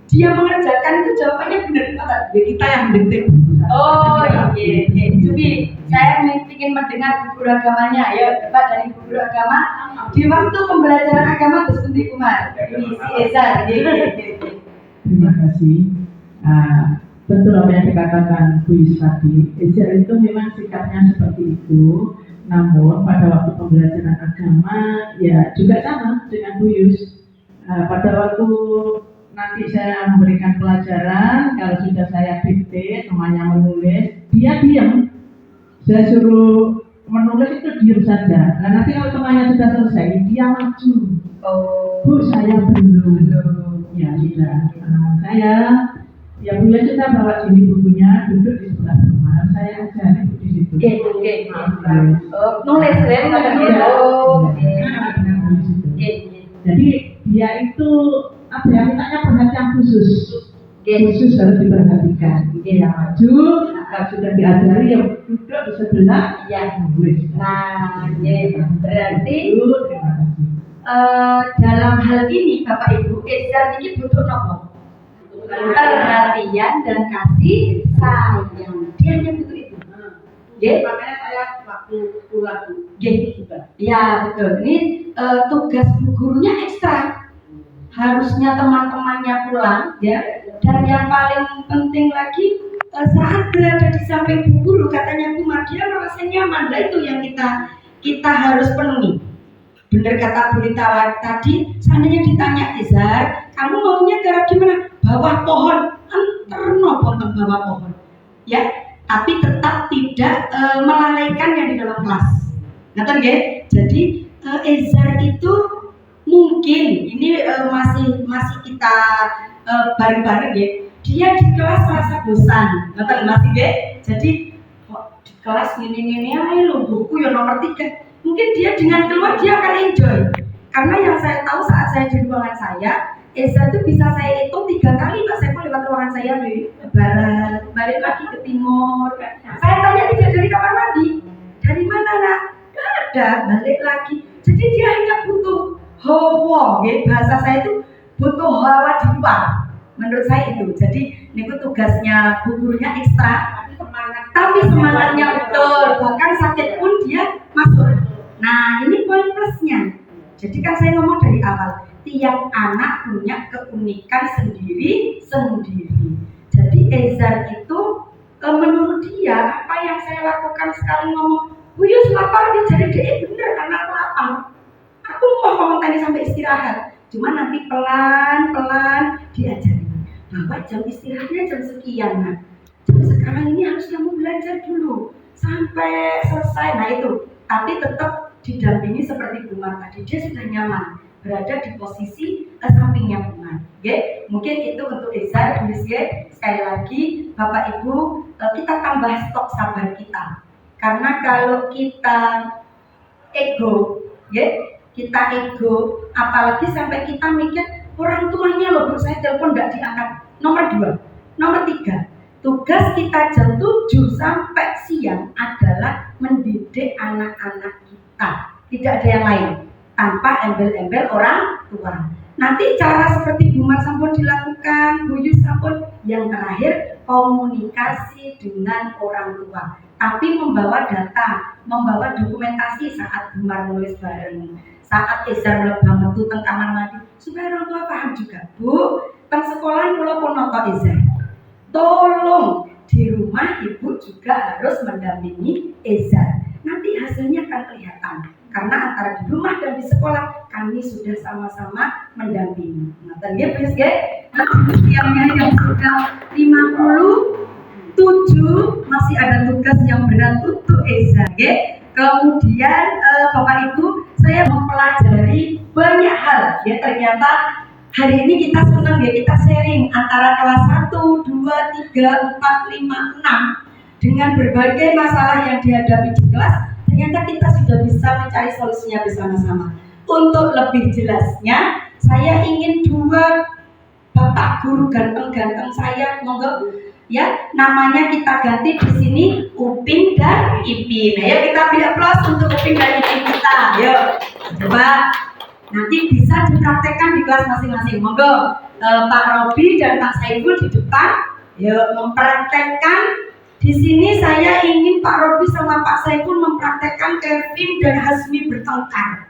A: Dia mengerjakan itu jawabannya benar.
G: Ya kita yang diktik.
A: Oh iya. Jadi saya ingin mendengar guru agamanya. Ya, Bapak dari guru agama. Di waktu pembelajaran agama Gus Kunti Kumar. Ini si Eza.
H: Terima kasih. Betul apa yang dikatakan Bu Yus tadi. Ejar itu memang sikapnya seperti itu. Namun pada waktu pembelajaran agama ya juga sama dengan Bu Yus. Pada waktu nanti saya memberikan pelajaran, kalau sudah saya dikte, temannya menulis, dia diam. Saya suruh menulis itu diam saja. Nah nanti kalau temannya sudah selesai, dia maju. Bu, saya belum. Ya sudah. Saya, ya Bu ya sudah bawa sini bukunya, duduk di sebelah rumah. Saya ajarin di situ.
A: Oke. Nulis
H: Jadi dia itu apa ya, mintanya perhatian khusus. Khusus harus diperhatikan. Yang maju, kalau sudah diajari yang duduk di sebelah,
A: ya
H: nulis.
A: Nah, berarti
H: Terima kasih.
A: dalam hal ini Bapak Ibu, Ejar ini butuh nopo? Perhatian dan kasih sayang. Dia yang butuh itu.
G: Makanya saya waktu pulang juga.
A: Ya betul. Ini tugas bu gurunya ekstra. Harusnya teman-temannya pulang, ya. Dan yang paling penting lagi saat berada di samping bu guru, katanya Bu Mardia merasa nyaman. Nah itu yang kita harus penuhi. Benar kata Bu Lita tadi, seandainya ditanya Izar, kamu maunya garap di mana? Bawah pohon, terno potong bawah pohon, ya. Tapi tetap tidak melalaikan yang di dalam kelas. Ngerti nggih? Jadi Izar itu mungkin ini masih kita bareng-bareng ya. Dia di kelas merasa bosan, ngerti masih nggih? Jadi kok di kelas ini ae lho buku yang nomor 3. Mungkin dia dengan keluar dia akan enjoy. Karena yang saya tahu saat saya di ruangan saya, Eza itu bisa saya hitung 3 kali Pak Saiful lewat ruangan saya dari barat, balik lagi ke timur. Saya tanya tidak dari kamar mandi, dari mana nak? Gak ada, balik lagi. Jadi dia hanya butuh hawa, bahasa saya itu butuh hawa di luar. Menurut saya itu. Jadi ini tugasnya bu gurunya ekstra, tapi semangatnya betul. Bahkan sakit pun dia masuk. Nah ini poin plusnya. Jadi kan saya ngomong dari awal, tiap anak punya keunikan sendiri. Jadi Ezar itu menurut dia apa yang saya lakukan sekali ngomong, Bu Yus lapar nih, jadi dia bener karena aku lapar. Aku mau komentari sampai istirahat. Cuma nanti pelan-pelan diajarin bahwa jam istirahatnya jam sekian. Nah, jam sekarang ini harus kamu belajar dulu sampai selesai. Nah itu, tapi tetap didampingi seperti Bu Mar tadi, dia sudah nyaman berada di posisi sampingnya Bu Mar. Mungkin itu untuk Ezar. Sekali lagi Bapak Ibu, kita tambah stok sabar kita. Karena kalau kita ego, apalagi sampai kita mikir orang tuanya loh, saya telepon nggak diangkat. Nomor 2, nomor 3, tugas kita jam 7 sampai siang adalah mendidik anak-anak kita. Tidak ada yang lain, tanpa embel-embel orang tua. Nanti cara seperti Bu Mar sampun dilakukan, Bu Yus sampun. Yang terakhir, komunikasi dengan orang tua. Tapi membawa data, membawa dokumentasi saat Bu Mar nulis bareng, saat Ezar mlebah metu teng kamar mandi, supaya orang tua paham juga. Bu, teng sekolah kula pun nonton Ezar. Tolong di rumah Ibu juga harus mendampingi Ezar. Nanti hasilnya akan kelihatan. Karena antara di rumah dan di sekolah kami sudah sama-sama mendampingi. Nah, tadi please usianya yang sudah 57 masih ada tugas yang berat untuk Eza. Kemudian Bapak Ibu, saya saya mempelajari banyak hal ya. Ternyata hari ini kita senang ya, kita sharing antara kelas 1, 2, 3, 4, 5, 6 dengan berbagai masalah yang dihadapi di kelas. Ternyata kita sudah bisa mencari solusinya bersama-sama. Untuk lebih jelasnya, saya ingin 2 bapak guru ganteng-ganteng saya, monggo ya, namanya kita ganti di sini Upin dan Ipin. Ayo kita beri aplaus untuk Upin dan Ipin kita. Ayo, coba nanti bisa dipraktekkan di kelas masing-masing. Monggo Pak Robi dan Pak Saiful di depan. Yuk mempraktekkan. Di sini saya ingin Pak Robi sama Pak Saiful mempraktekkan Kevin dan Hasmi bertengkar.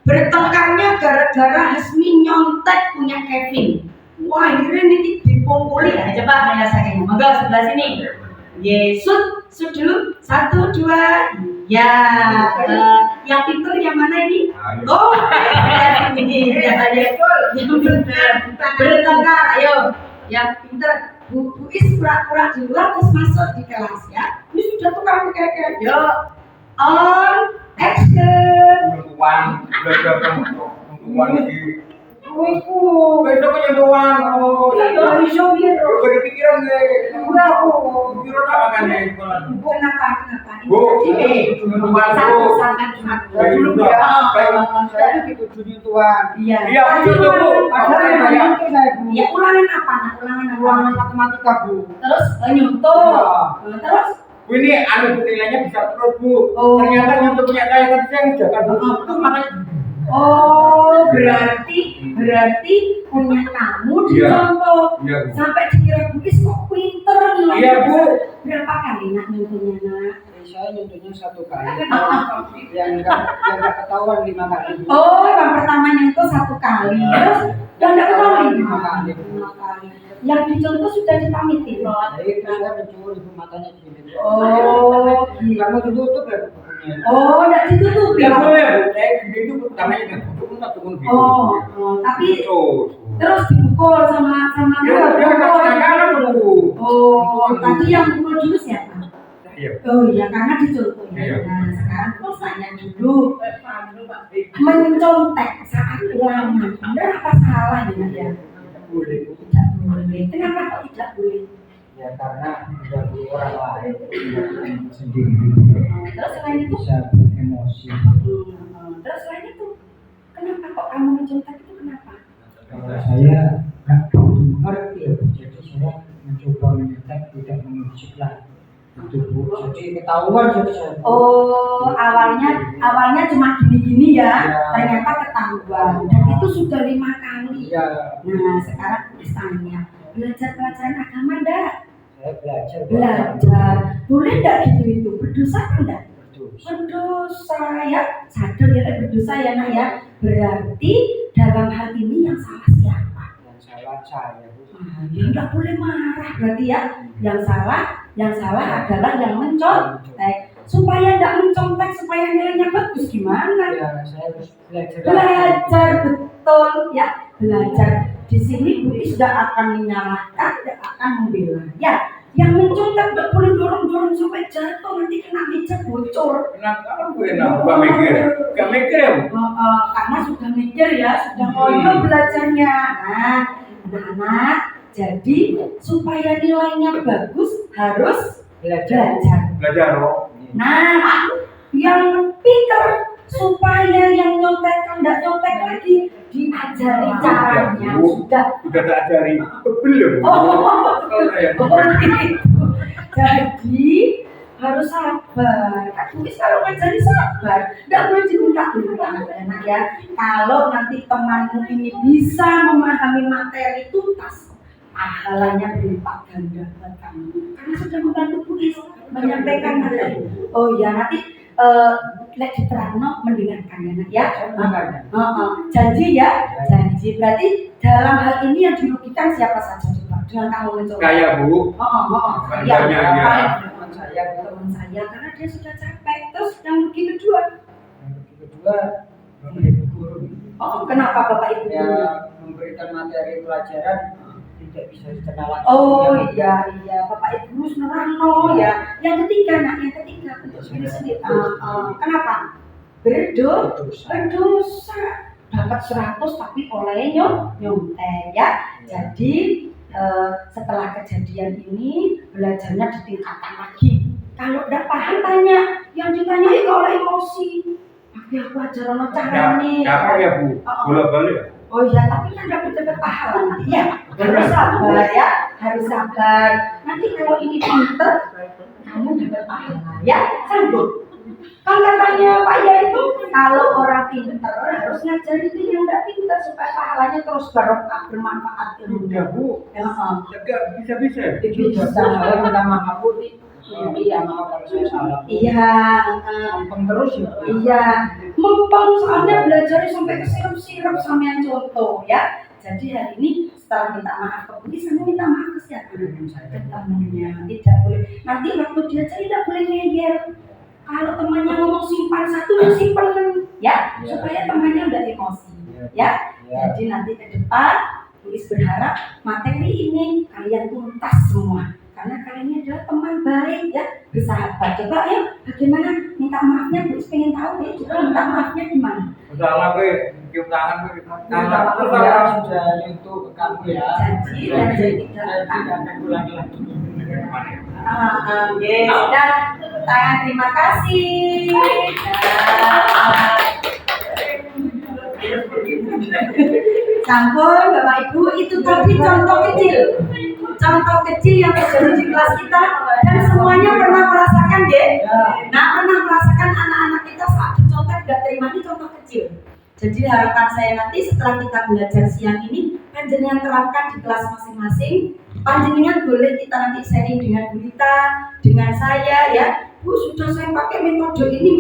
A: Bertengkarnya gara-gara Hasmi nyontek punya Kevin. Wah, akhirnya ini dipukuli ya. Coba rasakan. Monggo sebelah sini. Yesus, dulu. 1, 2. Ya, yang pintar yang mana ini? Oh, ini ya, yang pintar. Bertengkar, ayo. Yang pintar. Bu Is pura-pura di luar terus masuk di kelas ya. Ini sudah tukar kira-kira. Yuk, on, action.
C: Uang,
A: Kuiku,
C: besok nyentuhan,
A: iya, iso biro.
C: berpikiran deh.
A: Aku,
C: Pikiran apa kan nih?
A: kenapa?
C: Bu, ini nyentuhan bu. Baik juga, baik.
F: Itu nyentuhan.
A: Iya.
C: Iya, betul tuh bu.
A: Ya ulangan apa?
F: Ulangan matematika, Bu.
A: Terus nyontoh. Terus
C: Bu, ini nilainya bisa terus bu.
A: Oh.
C: Ternyata nyentuh punya saya kan saya jaga bu.
A: itu makanya. Oh, berarti punya kamu dicontoh.
C: Iya, Bu.
A: Sampai dikira Bugis kok pinter nih.
C: Iya, Bu.
A: Berapa kali nak nyontohnya nak?
F: Saya nyentuhnya 1 kali. Yang enggak ketahuan 5 kali.
A: Oh, yang pertama nyentuh 1 kali. Terus yang enggak ketahuan 5 kali. Yang dicontoh sudah dipamitin.
F: Jadi saya mencuri matanya gini.
A: Oh, gitu.
F: Kamu tutup ya bukunya.
A: Oh, enggak ditutup
C: Ya
A: ya.
C: bu ya bu, saya gini itu pertamanya kan turun gitu.
A: Tapi
C: Terus.
A: terus dipukul sama
C: Ya, dia kadang-kadang bu.
A: Oh, tadi yang pukul dulu siapa?
C: Iya.
A: Oh iya, karena dicontoh.
C: Iya.
A: Nah, sekarang terus tanya dulu. Mencontek saat ulangan, benar apa salah ya? Tidak boleh. Kenapa kok tidak boleh?
F: Ya karena mengganggu orang lain sendiri.
A: Terus selain itu?
F: Bisa emosi.
A: Terus selain itu, kenapa kok kamu mencontek itu kenapa?
F: Kalau saya nggak begitu mengerti ya, jadi saya mencoba menyetek tidak mengusik lah. Itu Bu, jadi ketahuan jadi saya.
A: Oh, awalnya cuma gini-gini ya, ternyata ketahuan. Dan itu sudah 5 kali.
F: Iya.
A: Nah, sekarang tanya, belajar pelajaran agama enggak?
F: Saya
A: Belajar. Boleh enggak gitu itu? Berdosa enggak?
F: Berdosa.
A: Berdosa ya. Sadar ya, berdosa ya nak ya. Berarti dalam hal ini yang salah siapa?
F: Yang salah saya Bu.
A: Ya enggak boleh marah berarti ya. Yang salah adalah yang mencontek. Supaya enggak mencontek, supaya nilainya bagus gimana?
F: Ya saya harus belajar.
A: Belajar betul ya, belajar. Di sini Bu Is tidak akan menyalahkan, tidak akan membela. Ya, yang mencontek tidak boleh dorong-dorong sampai jatuh, nanti kena meja bocor.
C: Kenapa bu enak? Gak mikir ya bu?
A: Karena sudah mikir ya, sudah ngoyo belajarnya. Nah, anak-anak, jadi supaya nilainya bagus harus belajar.
C: Belajar oh.
A: Nah, yang pinter supaya yang nyontek tidak nyontek lagi diajari caranya
C: udah tak ajari belum.
A: Gitu. Jadi harus sabar. Kan Bugis kalau ngajari sabar, nggak boleh diminta-minta enak ya. Kalau nanti temanmu ini bisa memahami materi tuntas, pahalanya berlipat ganda buat kamu karena sudah membantu Bugis menyampaikan materi. Oh ya, nanti lek diterangno mendengarkan ya. Janji ya, janji. Berarti dalam hal ini yang dirugikan siapa saja coba dengan kamu mencoba?
C: Kayak bu.
A: Ya,
F: Teman
A: saya karena dia sudah capek. Terus yang rugi kedua?
F: Memberi guru.
A: Kenapa Bapak Ibu?
F: Ya memberikan materi pelajaran tidak bisa dikenal lagi.
A: Oh iya, Bapak Ibu nerangno ya. Yang ketiga nak, untuk diri sendiri. Kenapa? berdosa. Dapat 100 tapi oleh nyontek ya. Jadi setelah kejadian ini belajarnya ditingkatkan lagi. Kalau udah paham tanya, yang ditanyai kalau emosi. Tapi aku ajaran caranya.
C: Capek ya Bu, bola-balik.
A: Oh iya, tapi kan dapat pahala nanti ya. Harus sabar ya, harus sabar. Nanti kalau ini pinter, kamu dapat pahala ya, sanggup. Kan katanya Pak Ya itu kalau orang pinter harus ngajarin itu yang nggak pinter supaya pahalanya terus barokah bermanfaat.
C: Udah Bu,
A: Ya,
C: enggak bisa.
A: bisa.
F: Saya minta maaf Bu. Iya, maaf kalau saya salah.
A: Iya,
F: Gampang terus ya.
A: iya. Mempeng soalnya belajarnya sampai kesirup-sirup sama yang contoh ya. Jadi hari ini setelah minta maaf ke Budi, saya minta maaf ke siapa? Ke temannya. Tidak boleh. Nanti waktu dia cerita tidak boleh ngeyel. Kalau temannya ngomong simpan satu, ya simpan ya, supaya temannya nggak emosi, ya. Jadi nanti ke depan, Luis berharap materi ini kalian tuntas semua, karena kalian ini adalah teman baik ya, bersahabat. Coba ya, bagaimana minta maafnya? Luis pengen tahu ya, coba minta maafnya gimana?
C: Udah gue cium tangan gue.
F: Tangan itu saya sudah itu ke kamu ya.
A: Jadi
F: Jangan ulangi lagi.
A: Yes, dan tepuk tangan terima kasih. Sampun Bapak Ibu, itu tadi contoh kecil yang terjadi di kelas kita, dan semuanya pernah merasakan ya. Nah, pernah merasakan anak-anak kita saat dicontek gak terima, ini contoh kecil. Jadi harapan saya nanti setelah kita belajar siang ini, panjenengan terapkan di kelas masing-masing. Panjenengan boleh kita nanti sharing dengan Bu Rita, dengan saya ya. Bu, sudah saya pakai metode ini,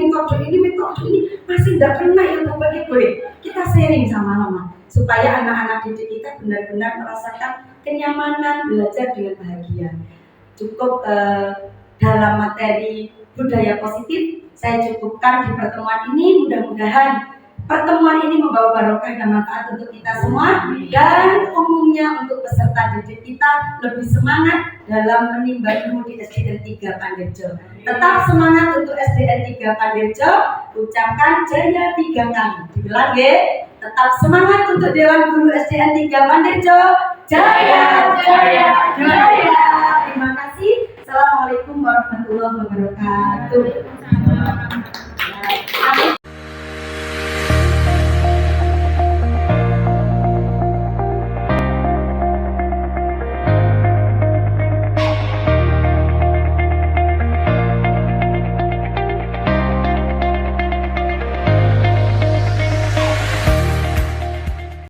A: masih tidak kena yang terbaik, boleh. Kita sharing sama-sama supaya anak-anak didik kita benar-benar merasakan kenyamanan belajar dengan bahagia. Cukup dalam materi budaya positif, saya cukupkan di pertemuan ini. Mudah-mudahan pertemuan ini membawa barokah dan manfaat untuk kita semua, dan umumnya untuk peserta didik kita lebih semangat dalam menimba ilmu di SDN 3 Pandirjo. Tetap semangat untuk SDN 3 Pandirjo, ucapkan jaya 3 kali. Diulang ya, tetap semangat untuk Dewan Guru SDN 3 Pandirjo, jaya, jaya, jaya. Terima kasih. Assalamualaikum warahmatullahi wabarakatuh.